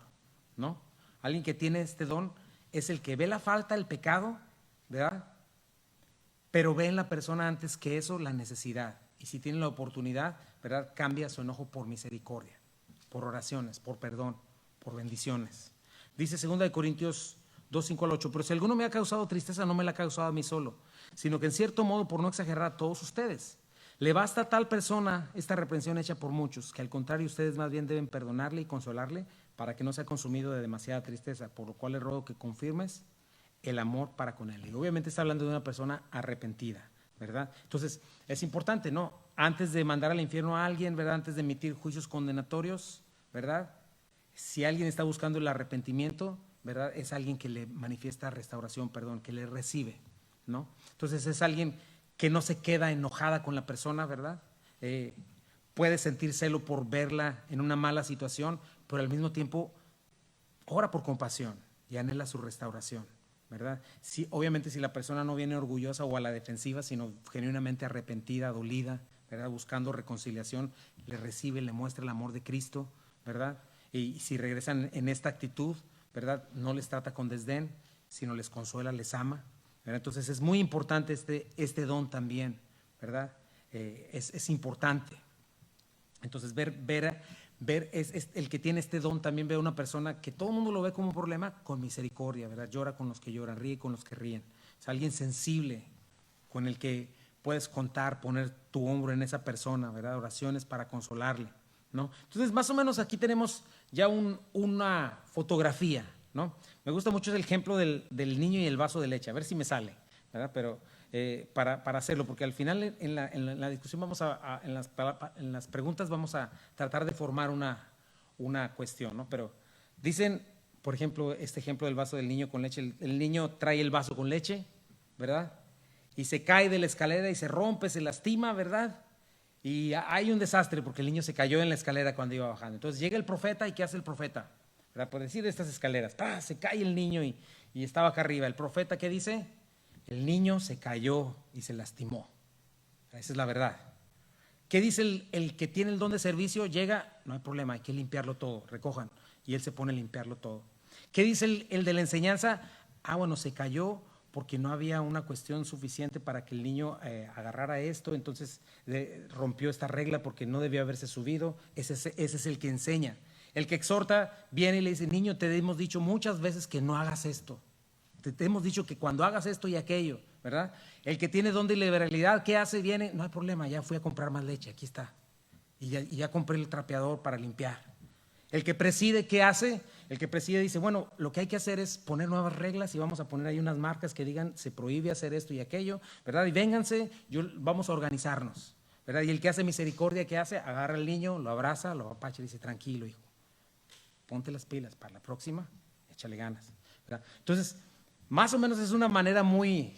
¿no? Alguien que tiene este don es el que ve la falta, el pecado, ¿verdad? Pero ve en la persona antes que eso la necesidad. Y si tiene la oportunidad, ¿verdad? Cambia su enojo por misericordia, por oraciones, por perdón, por bendiciones. Dice 2 Corintios 2, 5 al 8, pero si alguno me ha causado tristeza, no me la ha causado a mí solo, sino que en cierto modo, por no exagerar, a todos ustedes. Le basta a tal persona esta reprensión hecha por muchos, que al contrario ustedes más bien deben perdonarle y consolarle para que no sea consumido de demasiada tristeza, por lo cual le ruego que confirmes el amor para con él. Y obviamente está hablando de una persona arrepentida, ¿verdad? Entonces es importante, ¿no? Antes de mandar al infierno a alguien, ¿verdad? Antes de emitir juicios condenatorios, ¿verdad? Si alguien está buscando el arrepentimiento, ¿verdad? Es alguien que le manifiesta restauración, perdón, que le recibe, ¿no? Entonces es alguien que no se queda enojada con la persona, ¿verdad? Puede sentir celo por verla en una mala situación, pero al mismo tiempo ora por compasión y anhela su restauración, ¿verdad? Sí, obviamente si la persona no viene orgullosa o a la defensiva, sino genuinamente arrepentida, dolida, ¿verdad? Buscando reconciliación, le recibe, le muestra el amor de Cristo, ¿verdad? Y si regresan en esta actitud, ¿verdad? No les trata con desdén, sino les consuela, les ama, ¿verdad? Entonces es muy importante este don también, ¿verdad? Es importante. Entonces ver es el que tiene este don también ve a una persona que todo el mundo lo ve como un problema con misericordia, ¿verdad? Llora con los que lloran, ríe con los que ríen. Es alguien sensible con el que puedes contar, poner tu hombro en esa persona, ¿verdad? Oraciones para consolarle, ¿no? Entonces más o menos aquí tenemos ya una fotografía, ¿no? Me gusta mucho el ejemplo del niño y el vaso de leche, a ver si me sale, ¿verdad? Pero para hacerlo, porque al final en la discusión en las preguntas vamos a tratar de formar una cuestión, ¿no? Pero dicen, por ejemplo, este ejemplo del vaso del niño con leche, el niño trae el vaso con leche, ¿verdad? Y se cae de la escalera y se rompe, se lastima, ¿verdad? Y hay un desastre porque el niño se cayó en la escalera cuando iba bajando. Entonces llega el profeta y ¿qué hace el profeta? ¿Verdad? Por decir estas escaleras, ¡pah! Se cae el niño y estaba acá arriba. ¿El profeta qué dice? El niño se cayó y se lastimó. Esa es la verdad. ¿Qué dice el que tiene el don de servicio? Llega, no hay problema, hay que limpiarlo todo, recojan. Y él se pone a limpiarlo todo. ¿Qué dice el de la enseñanza? Bueno, se cayó porque no había una cuestión suficiente para que el niño agarrara esto, entonces rompió esta regla porque no debió haberse subido. Ese es el que enseña. El que exhorta viene y le dice, niño, te hemos dicho muchas veces que no hagas esto. Te hemos dicho que cuando hagas esto y aquello, ¿verdad? El que tiene don de liberalidad, ¿qué hace? Viene, no hay problema, ya fui a comprar más leche, aquí está. Y ya compré el trapeador para limpiar. El que preside, ¿qué hace? El que preside dice, bueno, lo que hay que hacer es poner nuevas reglas y vamos a poner ahí unas marcas que digan, se prohíbe hacer esto y aquello, ¿verdad? Y vénganse, vamos a organizarnos, ¿verdad? Y el que hace misericordia, ¿qué hace? Agarra al niño, lo abraza, lo apacha y dice, tranquilo, hijo, ponte las pilas para la próxima, échale ganas, ¿verdad? Entonces, más o menos es una manera muy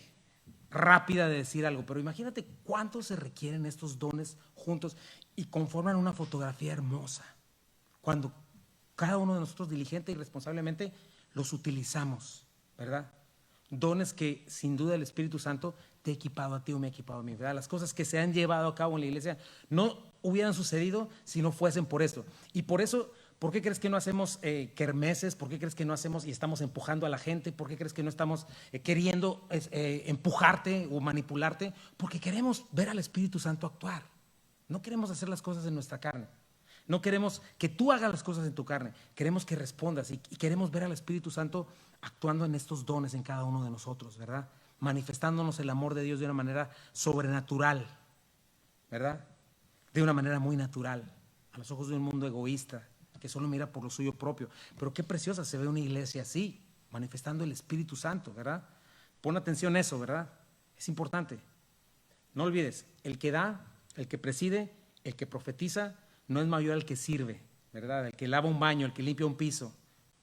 rápida de decir algo, pero imagínate cuánto se requieren estos dones juntos y conforman una fotografía hermosa. Cuando cada uno de nosotros diligente y responsablemente los utilizamos, ¿verdad? Dones que sin duda el Espíritu Santo te ha equipado a ti o me ha equipado a mí, ¿verdad? Las cosas que se han llevado a cabo en la iglesia no hubieran sucedido si no fuesen por esto. Y por eso ¿Por qué crees que no hacemos kermeses? ¿Por qué crees que no hacemos y estamos empujando a la gente? ¿Por qué crees que no estamos queriendo empujarte o manipularte? Porque queremos ver al Espíritu Santo actuar. No queremos hacer las cosas en nuestra carne. No queremos que tú hagas las cosas en tu carne. Queremos que respondas y queremos ver al Espíritu Santo actuando en estos dones en cada uno de nosotros, ¿verdad? Manifestándonos el amor de Dios de una manera sobrenatural, ¿verdad? De una manera muy natural, a los ojos de un mundo egoísta, que solo mira por lo suyo propio. Pero qué preciosa se ve una iglesia así, manifestando el Espíritu Santo, ¿verdad? Pon atención a eso, ¿verdad? Es importante. No olvides, el que da, el que preside, el que profetiza, no es mayor al que sirve, ¿verdad? El que lava un baño, el que limpia un piso.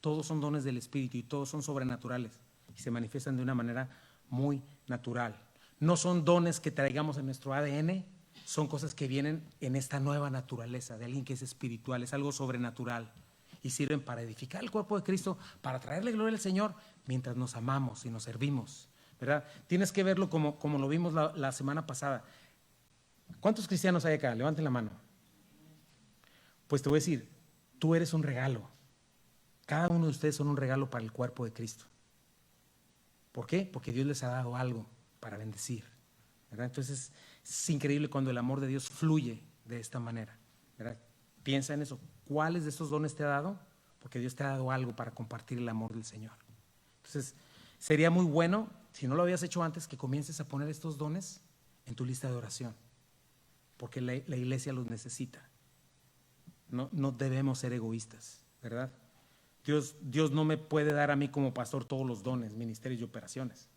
Todos son dones del Espíritu y todos son sobrenaturales y se manifiestan de una manera muy natural. No son dones que traigamos en nuestro ADN, son cosas que vienen en esta nueva naturaleza de alguien que es espiritual, es algo sobrenatural y sirven para edificar el cuerpo de Cristo, para traerle gloria al Señor mientras nos amamos y nos servimos, ¿verdad? Tienes que verlo como lo vimos la semana pasada. ¿Cuántos cristianos hay acá? Levanten la mano. Pues te voy a decir, tú eres un regalo. Cada uno de ustedes son un regalo para el cuerpo de Cristo. ¿Por qué? Porque Dios les ha dado algo para bendecir, ¿verdad? Entonces es increíble cuando el amor de Dios fluye de esta manera, ¿verdad? Piensa en eso. ¿Cuáles de estos dones te ha dado? Porque Dios te ha dado algo para compartir el amor del Señor. Entonces sería muy bueno, si no lo habías hecho antes, que comiences a poner estos dones en tu lista de oración, porque la iglesia los necesita. No debemos ser egoístas, ¿verdad? Dios no me puede dar a mí como pastor todos los dones, ministerios y operaciones.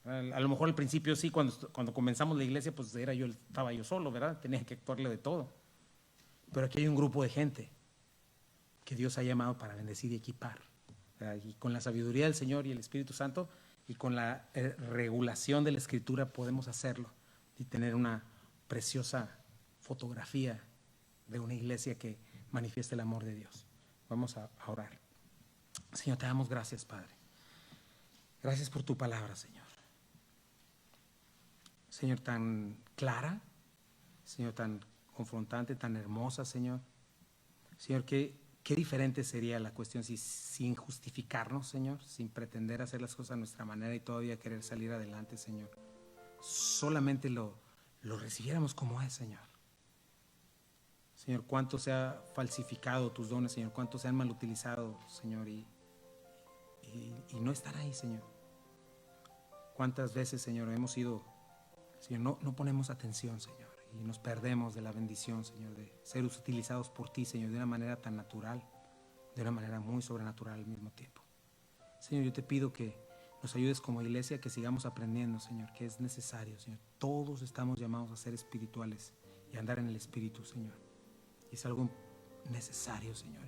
A lo mejor al principio sí, cuando comenzamos la iglesia, pues estaba yo solo, ¿verdad? Tenía que actuarle de todo. Pero aquí hay un grupo de gente que Dios ha llamado para bendecir y equipar, ¿verdad? Y con la sabiduría del Señor y el Espíritu Santo y con la regulación de la Escritura podemos hacerlo y tener una preciosa fotografía de una iglesia que manifiesta el amor de Dios. Vamos a orar. Señor, te damos gracias, Padre. Gracias por tu palabra, Señor. Señor, tan clara, Señor, tan confrontante, tan hermosa, Señor. Señor, qué diferente sería la cuestión si sin justificarnos, Señor, sin pretender hacer las cosas a nuestra manera y todavía querer salir adelante, Señor. Solamente lo recibiéramos como es, Señor. Señor, cuánto se ha falsificado tus dones, Señor, cuánto se han mal utilizado, Señor, y no estar ahí, Señor. Cuántas veces, Señor, hemos ido, Señor, no ponemos atención, Señor, y nos perdemos de la bendición, Señor, de ser utilizados por ti, Señor, de una manera tan natural, de una manera muy sobrenatural al mismo tiempo. Señor, yo te pido que nos ayudes como iglesia, que sigamos aprendiendo, Señor, que es necesario, Señor. Todos estamos llamados a ser espirituales y a andar en el Espíritu, Señor. Y es algo necesario, Señor,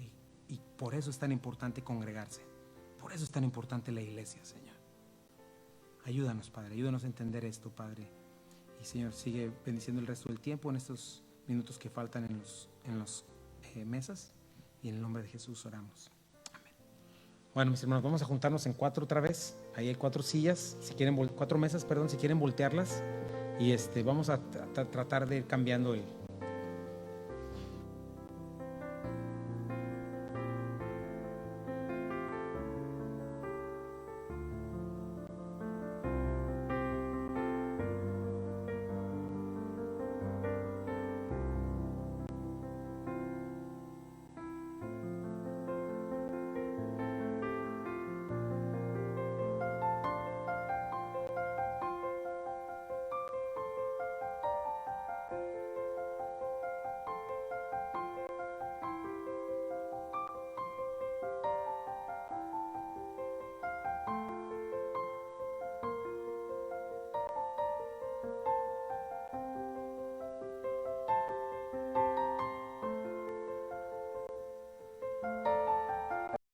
y por eso es tan importante congregarse. Por eso es tan importante la iglesia, Señor. Ayúdanos, Padre, ayúdanos a entender esto, Padre. Y, Señor, sigue bendiciendo el resto del tiempo en estos minutos que faltan en las mesas. Y en el nombre de Jesús oramos. Amén. Bueno, mis hermanos, vamos a juntarnos en 4 otra vez. Ahí hay 4 sillas, 4 mesas, perdón, si quieren voltearlas. Y vamos a tratar de ir cambiando